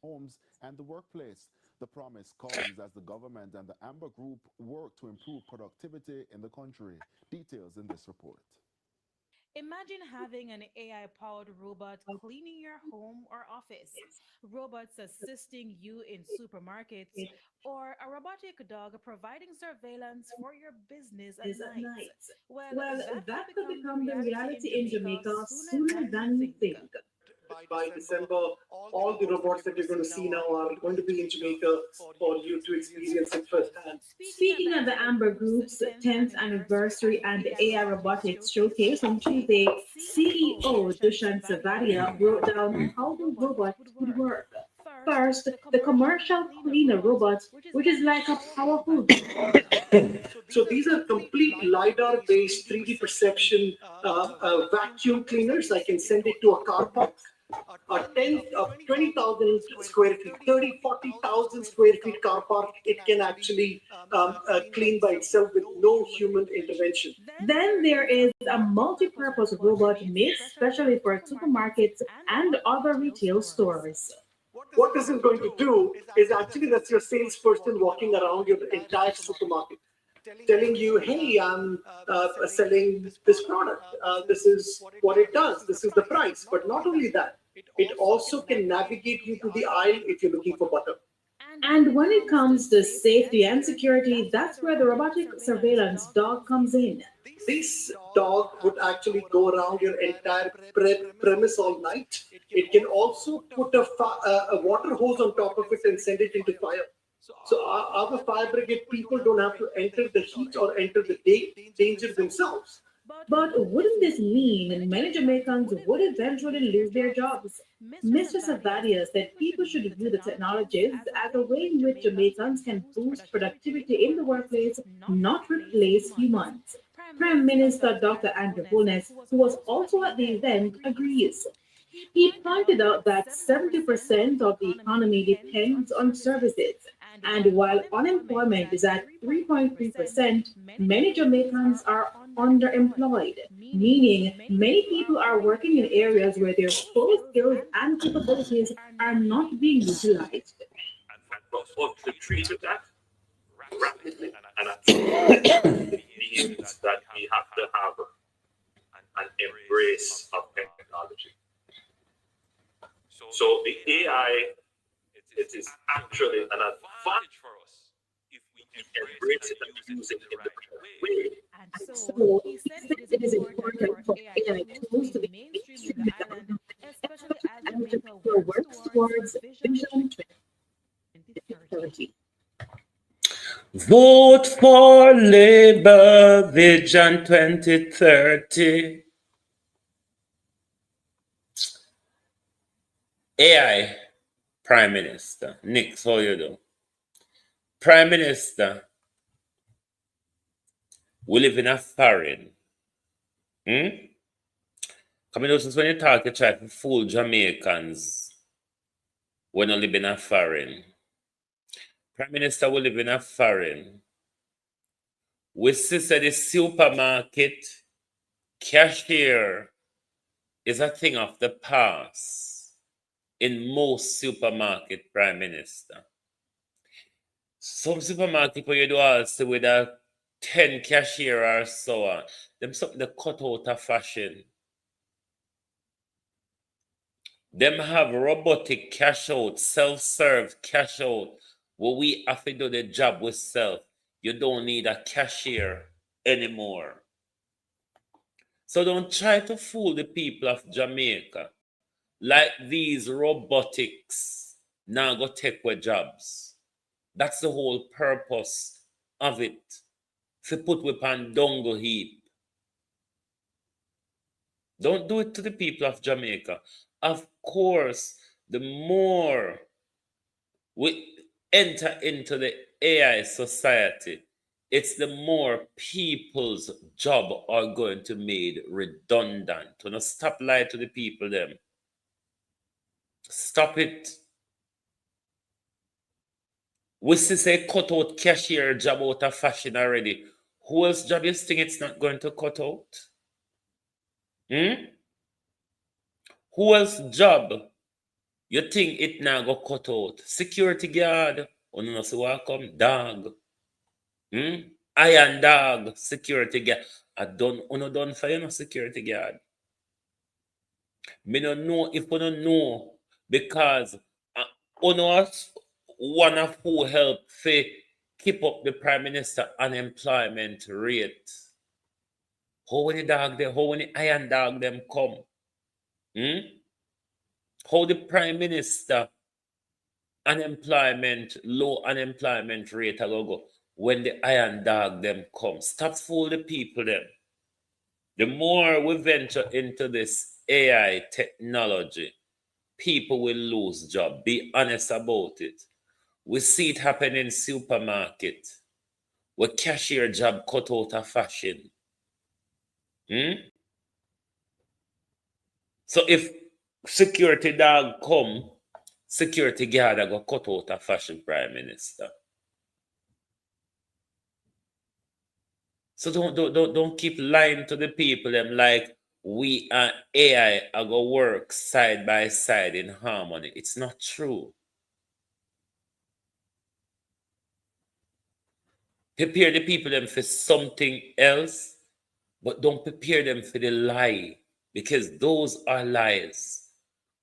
homes and the workplace. The promise comes as the government and the Amber Group work to improve productivity in the country. Details in this report. Imagine having an AI-powered robot cleaning your home or office, robots assisting you in supermarkets, or a robotic dog providing surveillance for your business at night. Well, that could become the reality in Jamaica sooner than you think. By December, all the robots that you're going to see now are going to be in Jamaica for you to experience it firsthand. Speaking of the Amber Group's 10th anniversary and the AI Robotics Showcase on Tuesday, CEO Dushan Savaria broke down how the robot would work. First, the commercial cleaner robot, which is like a powerful... So these are complete LiDAR-based 3D perception vacuum cleaners. I can send it to a car park. 20,000 square feet, 30, 40,000 square feet car park, it can actually clean by itself with no human intervention. Then there is a multi-purpose robot made specially for supermarkets and other retail stores. What this is going to do is actually that's your salesperson walking around your entire supermarket, telling you, hey, I'm selling this product. This is what it does. This is the price. But not only that, it also can navigate you to the aisle if you're looking for butter. And when it comes to safety and security, that's where the robotic surveillance dog comes in. This dog would actually go around your entire premise all night. It can also put a water hose on top of it and send it into fire. So our fire brigade people don't have to enter the heat or enter the danger themselves. But wouldn't this mean many Jamaicans would eventually lose their jobs? Mr. Savaria said people should view the technologies as a way in which Jamaicans can boost productivity in the workplace, not replace humans. Prime Minister Dr. Andrew Holness, who was also at the event, agrees. He pointed out that 70% of the economy depends on services, and while unemployment is at 3.3%, many Jamaicans are underemployed, meaning many people are working in areas where their full skills and capabilities are not being utilized. But to treat that rapidly, and I think means that we have to have an embrace of technology. So the AI, it is actually an advantage for us if we embrace it and use it in the right way. And so he said it is important for AI tools to be mainstream in the island, especially as Jamaica works towards Vision 2030. Vote for Labour Vision 2030. AI, Prime Minister. Nick, how you do? Prime Minister, we live in a foreign. Coming out when you talk, you try to fool Jamaicans when you live in a foreign. Prime Minister will live in a foreign. We see that the supermarket cashier is a thing of the past in most supermarket, Prime Minister. Some supermarket where you do also with a 10 cashier or so on, them something they cut out of fashion. Them have robotic cash out, self-serve cash out, where we have to do the job with self. You don't need a cashier anymore. So don't try to fool the people of Jamaica like these robotics now go take away jobs. That's the whole purpose of it. To put upon dongle heap. Don't do it to the people of Jamaica. Of course, the more we enter into the AI society, it's the more people's job are going to be made redundant. So not stop lying to the people them. Stop it. We see say cut out cashier job out of fashion already. Who else job you think it's not going to cut out? Who else job you think it now go cut out? Security guard. Oh no, so welcome dog. Iron dog, security guard. I done for you no security guard. Me no know if you don't know because one of who help to keep up the Prime Minister unemployment rate. How many dog them, how many iron dog them come? How the Prime Minister low unemployment rate go when the iron dog them come. Stop fool the people them. The more we venture into this AI technology, people will lose job. Be honest about it. We see it happen in supermarket where cashier job cut out of fashion. So if security dog come, security guard go cut out of fashion, Prime Minister. So don't keep lying to the people them like we and AI are go work side by side in harmony. It's not true. Prepare the people them for something else, but don't prepare them for the lie, because those are lies.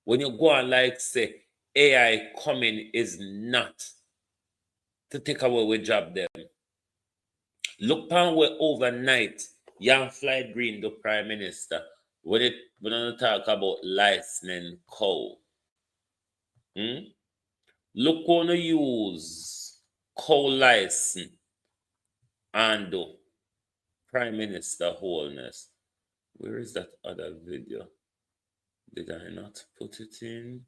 When you go and like say AI coming is not to take away with job them. Look pan where overnight young flight green the Prime Minister when I talk about licensing cow. Look on the use cow license and Prime Minister wholeness. Where is that other video? Did I not put it in?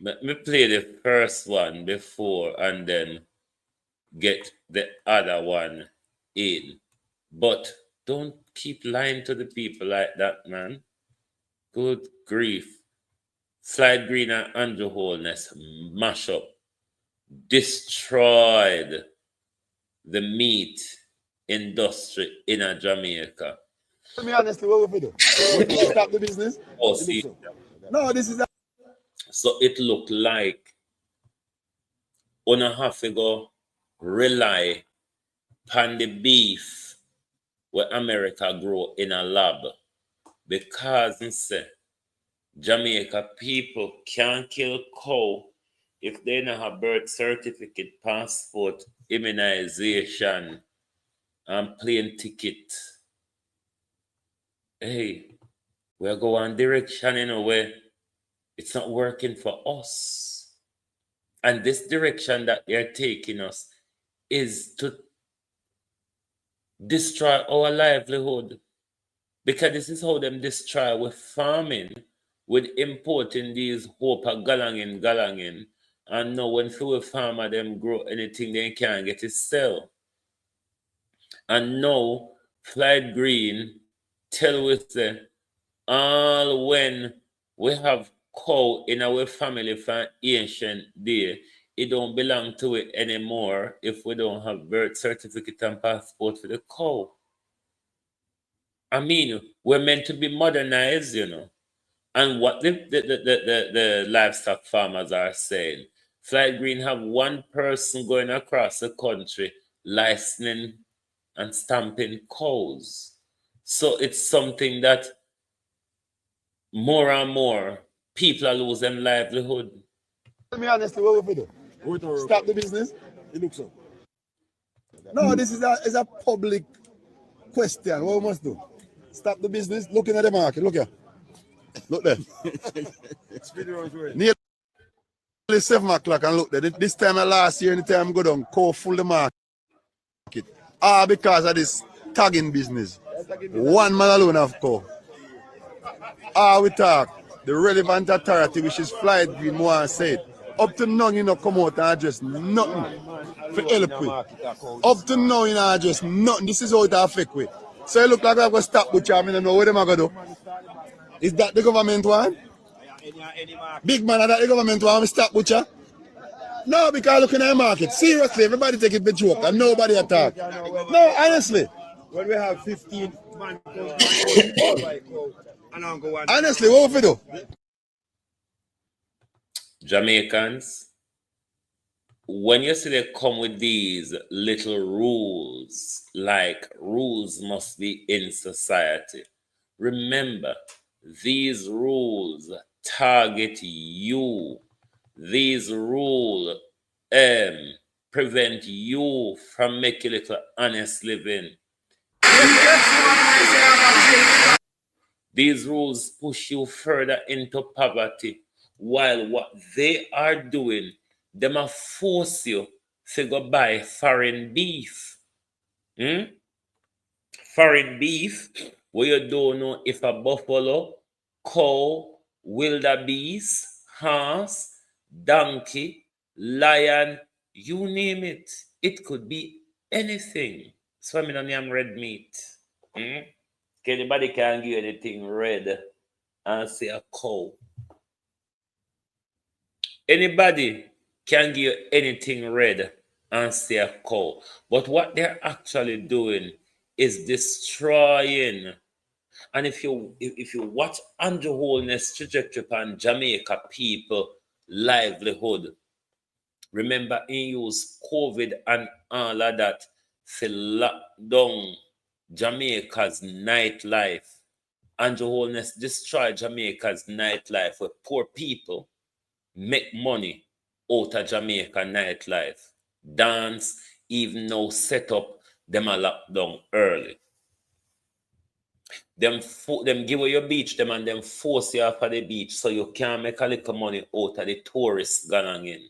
Let me play the first one before and then get the other one in. But don't keep lying to the people like that, man. Good grief. Slide Green and Andrew Holness mash up, destroyed the meat industry in Jamaica. Tell me honestly, what we do? We stop the business? Oh, see. No, this is... So it looked like on a half ago rely on the beef where America grow in a lab, because say Jamaica people can't kill cow if they don't have birth certificate, passport, immunization, and plane ticket. Hey, we're going direction in a way. It's not working for us. And this direction that they're taking us is to destroy our livelihood. Because this is how them destroy with farming, with importing these hope galangin. And now when few farmer them grow anything they can't get it sell. And now Flight Green tell with the all when we have cow in our family from ancient day, it don't belong to it anymore if we don't have birth certificate and passport for the cow. I mean, we're meant to be modernized, you know. And what the livestock farmers are saying, Flight Green have one person going across the country licensing and stamping cows. So it's something that more and more people are losing livelihood. Tell me honestly, what we do? Stop the business? It looks so. No, this is a public question. What we must do? Stop the business, looking at the market. Look here. Look there. Nearly 7 o'clock and look there. This time of last year, anytime I go down, cow full the market. Because of this tagging business. One man alone have cow. We talk. The relevant authority, which is Flight Green, more said. Up to now, you know, come out and address nothing for help with. Up to now, you know, address nothing. This is how it affect with. So it look like we're going to stop butcher. I don't know what they're going to do. Is that the government one? Big man, is that the government one? We stop butcher? No, because looking at the market. Seriously, everybody take it for joke and nobody attack. No, honestly. When we have 15 man, honestly, what we do? Jamaicans, when you see they come with these little rules, like rules must be in society, remember, these rules target you. These rules prevent you from making a little honest living. These rules push you further into poverty, while what they are doing, they might force you to go buy foreign beef. Foreign beef, where you don't know if a buffalo, cow, wildebeest, horse, donkey, lion, you name it. It could be anything. So I mean, I'm red meat. Anybody can give anything red and say a cow. Anybody can give anything red and say a cow. But what they're actually doing is destroying. And if you watch Andrew Holness' trajectory on Jamaica people livelihood, remember he used COVID and all of that to lock down Jamaica's nightlife. Andrew Holness destroyed Jamaica's nightlife where poor people make money out of Jamaica nightlife. Dance, even now set up, them a lock down early. Them give you your beach, them and them force you off of the beach so you can't make a little money out of the tourists going in.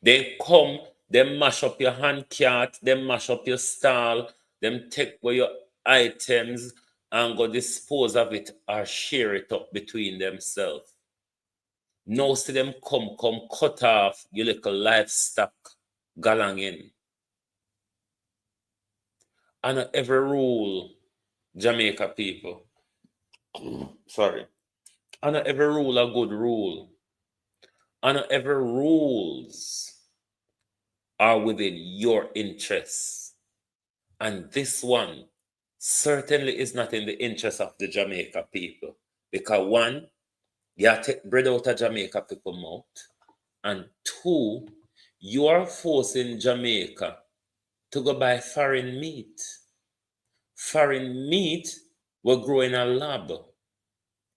They come, they mash up your hand cart, they mash up your stall, them take away your items and go dispose of it or share it up between themselves. Now see them come cut off your little livestock galang in. And every rule, Jamaica people, sorry, and every rule a good rule. And every rules are within your interests. And this one certainly is not in the interest of the Jamaica people. Because one, you take bread out of Jamaica people mouth. And two, you are forcing Jamaica to go buy foreign meat. Foreign meat will grow in a lab.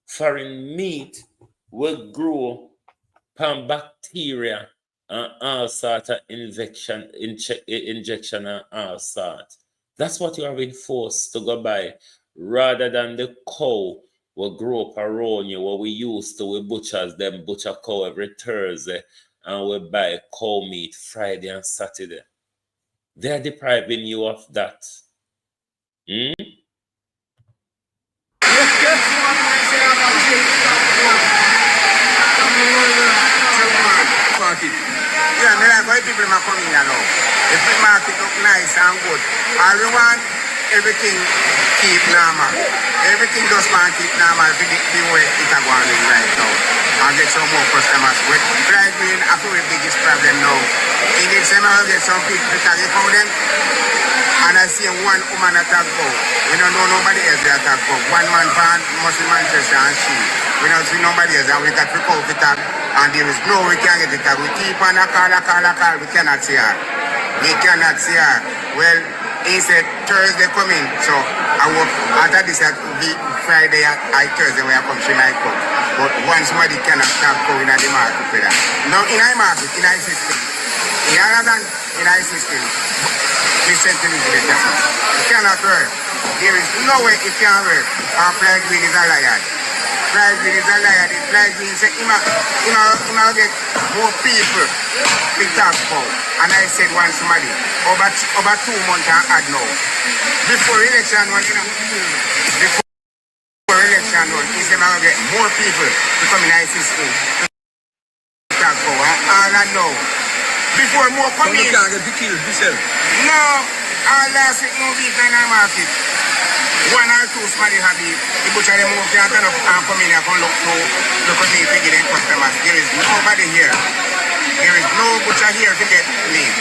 Foreign meat will grow from bacteria and all sorts of injection and all sorts. That's what you are being forced to go buy, rather than the cow will grow up around you. What we used to, we butchers, them butcher cow every Thursday, and we buy cow meat Friday and Saturday. They're depriving you of that. Market. Yeah, me like why people are coming here now. The free market look nice and good. All we want everything keep normal. Everything just want keep normal the way it's going right now. And get some more customers. With Fly Green, I feel the biggest problem now. In the same I'll get some people because they call them. And I see one woman attack go. We don't know nobody else that attack go. One man van must be Manchester and she. We don't see nobody else and we got to call it up. And there is no we can't get it up. We keep on a call, we cannot see her. We cannot see her. Well, he said Thursday coming. So I work after this Friday I Thursday when I come she might come. But once somebody cannot stop going in the market for that. Now in our market, in our system. In other than in our system. Listen to me, it cannot work. There is no way it can work. Our Fly Green is a liar. Fly Green is a liar. The Fly Green said, he might get more people to talk about. And I said one somebody, over 2 months and add now. Before election one, before election one, he said, I get more people to come in ISIS to talk about. All I know. Before more come in. You can't get killed yourself. No, all last week no beef in our market. 1 or 2 somebody have beef. The butcher them who can't turn up and come in and come look at me to get them customers. There is nobody here. There is no butcher here to get meat.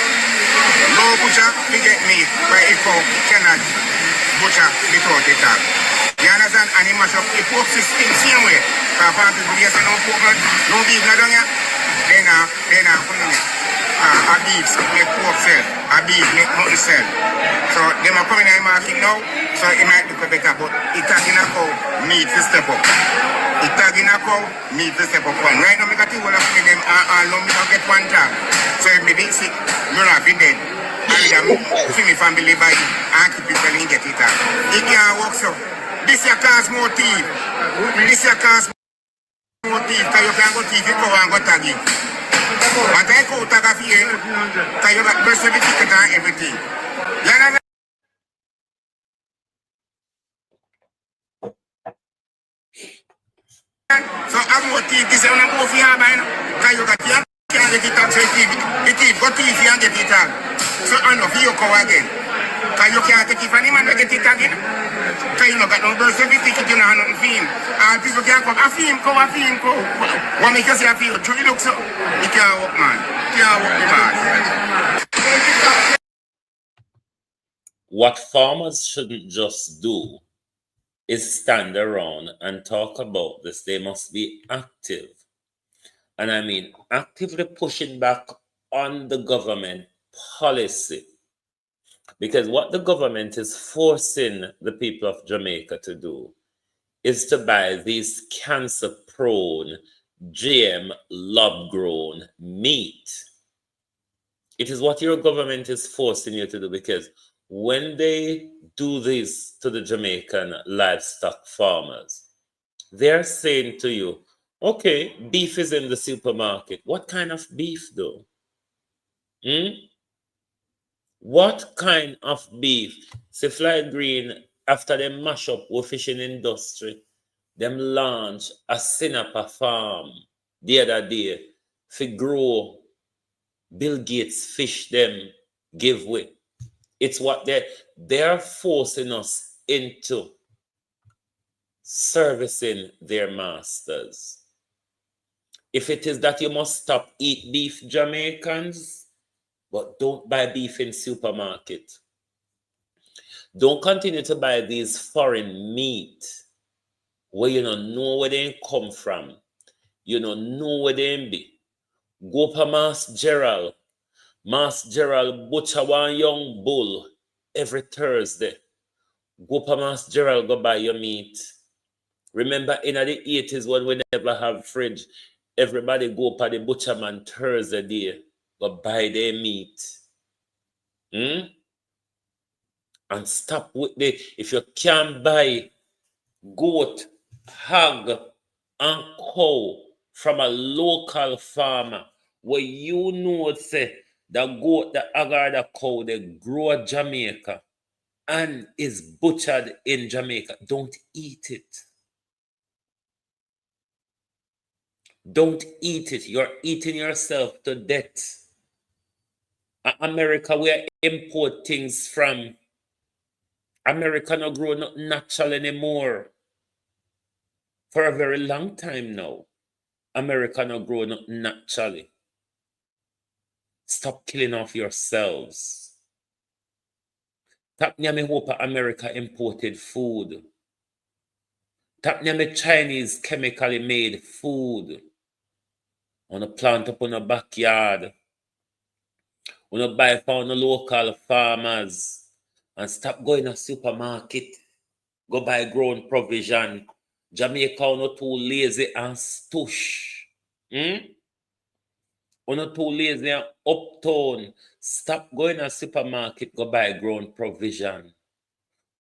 No butcher to get meat. But if you cannot butcher without the tag. You understand? And he mash up the pork system same way. Because people here say no pork, no beef, no down here. Then come in. A beef make pork sell, a beef make mutton sell. So they are coming in the market now, so it might look better, but it tagging a cow, meat to step up. It tagging a cow, meat to step up. And right now, I got to hold up with them and long me don't get one job. So if me big sick, you're not be dead. And see me family buy it and keep it and get it out. It can't work so. This year costs more teeth. This year costs more teeth, because you can go teeth, you go and go tag it. But I go tag a few, because you got birth certificate and everything. You understand? So I'm more teeth, this is when I go for your mind, because you got your can't get it out, so the teeth go teeth and get it out. So I know for you go again. Because you can't take it from him and get it again. Because you don't got no birth certificate, you don't have nothing for him. All people can't come, I feel him go. What make you say I feel? Do you look so? You can't walk, man. You can't walk, man. What farmers shouldn't just do is stand around and talk about this. They must be active. And I mean, actively pushing back on the government policy. Because what the government is forcing the people of Jamaica to do is to buy these cancer-prone, GM lab-grown meat. It is what your government is forcing you to do, because when they do this to the Jamaican livestock farmers, they're saying to you, okay, beef is in the supermarket. What kind of beef though? What kind of beef? Say Fly Green, after them mash up with fishing industry, them launch a Sinapa farm the other day to grow Bill Gates fish them give way. It's what they're forcing us into servicing their masters. If it is that you must stop eat beef, Jamaicans, but don't buy beef in supermarket. Don't continue to buy these foreign meat where you don't know where they come from. You don't know where they be. Go to Mass Gerald. Mass Gerald butcher one young bull every Thursday. Go to Mass Gerald, go buy your meat. Remember in the 80s when we never have fridge, everybody go to the butcher man Thursday day, go buy their meat. And stop with if you can't buy goat, hog, and cow from a local farmer where you know say the goat, the hog, or the cow, they grow in Jamaica and is butchered in Jamaica, don't eat it. Don't eat it. You're eating yourself to death. America, we import things from America no grow nothing natural anymore. For a very long time now, America no grow nothing naturally. Stop killing off yourselves. Tap me hope America imported food. Tap me Chinese chemically made food. On a plant up on a backyard. On a buy from the local farmers. And stop going to supermarket. Go buy grown provision. Jamaica no too lazy and stush. Not too lazy and uptown. Stop going to supermarket, go buy grown provision.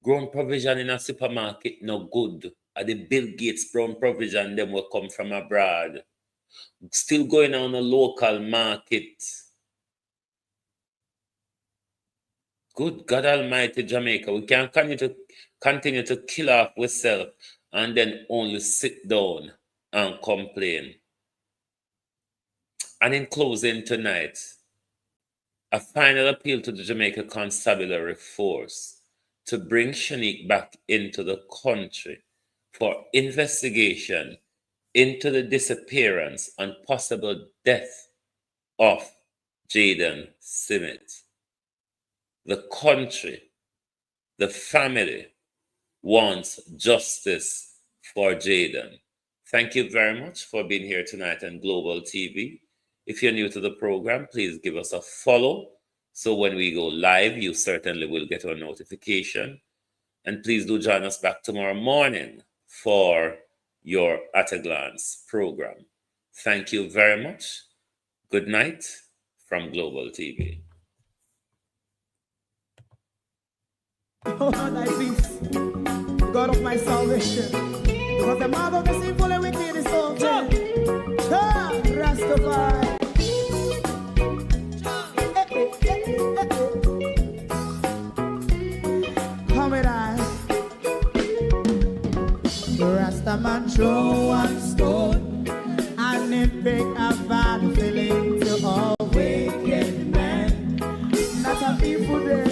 Grown provision in a supermarket no good. The Bill Gates grown provision, them will come from abroad. Still going on a local market. Good God Almighty, Jamaica. We can't continue to kill off ourselves and then only sit down and complain. And in closing tonight, a final appeal to the Jamaica Constabulary Force to bring Shanique back into the country for investigation into the disappearance and possible death of Jaden Simmet. The country, the family wants justice for Jaden. Thank you very much for being here tonight on Global TV. If you're new to the program, please give us a follow. So when we go live, you certainly will get a notification. And please do join us back tomorrow morning for your At a Glance program. Thank you very much. Good night from Global TV. Oh, thy peace, God of my salvation, because the mouth of the sinful and wicked is open. Rastafari. Come with I. Rastaman throw one stone, and it break a bad feeling to all wicked men. Not a people there.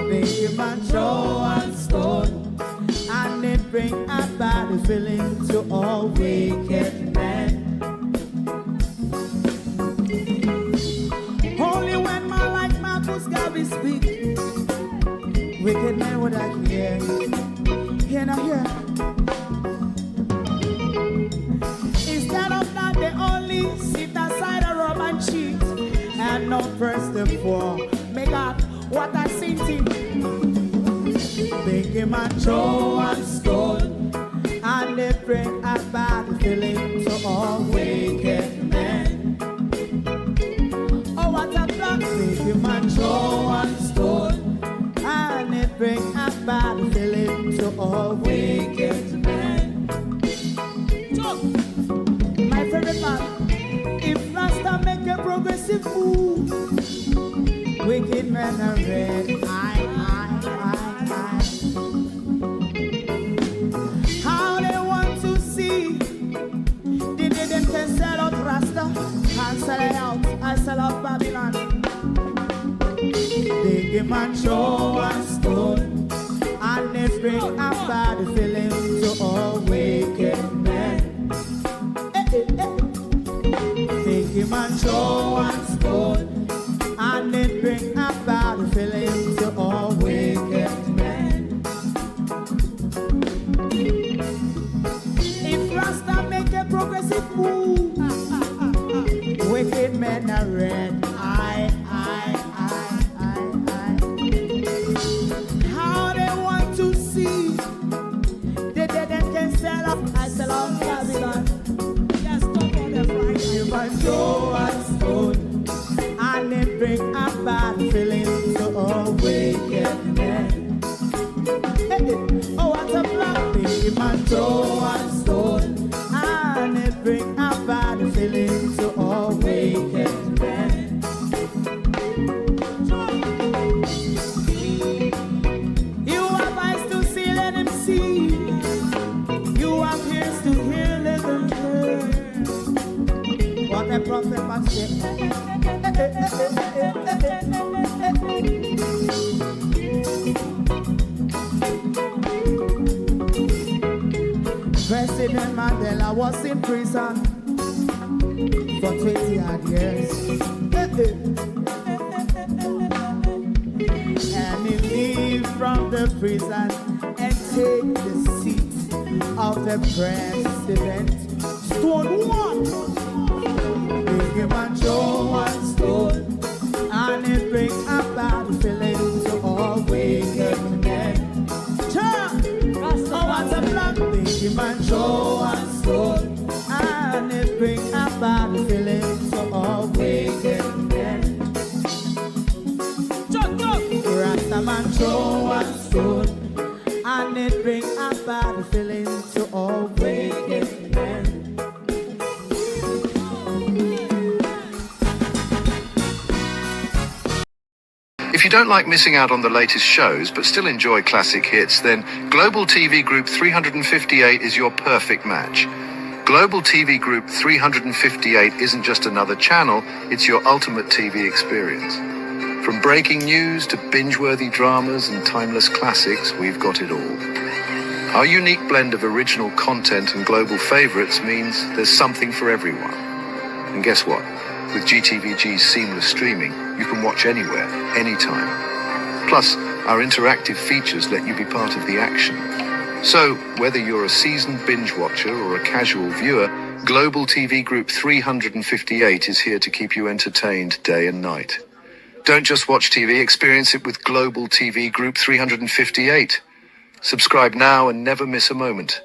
Make a man throw one stone, and it bring a bad feeling to all wicked men. Only when man like Marcus Garvey speak, wicked men would I hear. Hear now hear. Instead of that, they only sit aside and rub and cheat, and not first and four. Make up what I seen to make him a throw and stone, and they bring a bad feeling to all wicked men. Oh, what a block, make him a throw and stone, and they bring a bad feeling to all wicked men. So, my favorite part, if Rasta make a progressive move, wicked men are red, how they want to see the day them can sell out Rasta and sell it out, I sell out Babylon. They give man show and stone, and they bring a bad feeling to all wicked men. They give man show and stone, and they bring a bad feeling to all wicked men. If Rasta make a progressive move, wicked men are red. How they want to see the dead and can sell up, I sell out Babylon. Just stop on the Friday. Give a show and stone, and they bring a bad feeling to all wicked men. Oh, what a black baby man, throw and stone, and they bring a bad feeling to all wicked men. You have eyes to see, let him see. You have ears to hear, let them hear. What a prophet must say. President Mandela was in prison for 20 odd years. And he leave from the prison and take the seat of the president. Stone one, big him and Joe one stone, and it bring a bad feeling to all wicked men. Oh, what a black, big him and Joe one stone, and it bring a bad feeling to all wicked men. Rastaman Joe one stone, and it bring a bad feeling to all wicked men. If you don't like missing out on the latest shows but still enjoy classic hits, then Global TV Group 358 is your perfect match. Global TV Group 358 isn't just another channel, it's your ultimate TV experience. From breaking news to binge-worthy dramas and timeless classics, we've got it all. Our unique blend of original content and global favorites means there's something for everyone. And guess what? With GTVG's seamless streaming, you can watch anywhere, anytime. Plus, our interactive features let you be part of the action. So, whether you're a seasoned binge watcher or a casual viewer, Global TV Group 358 is here to keep you entertained day and night. Don't just watch TV, experience it with Global TV Group 358. Subscribe now and never miss a moment.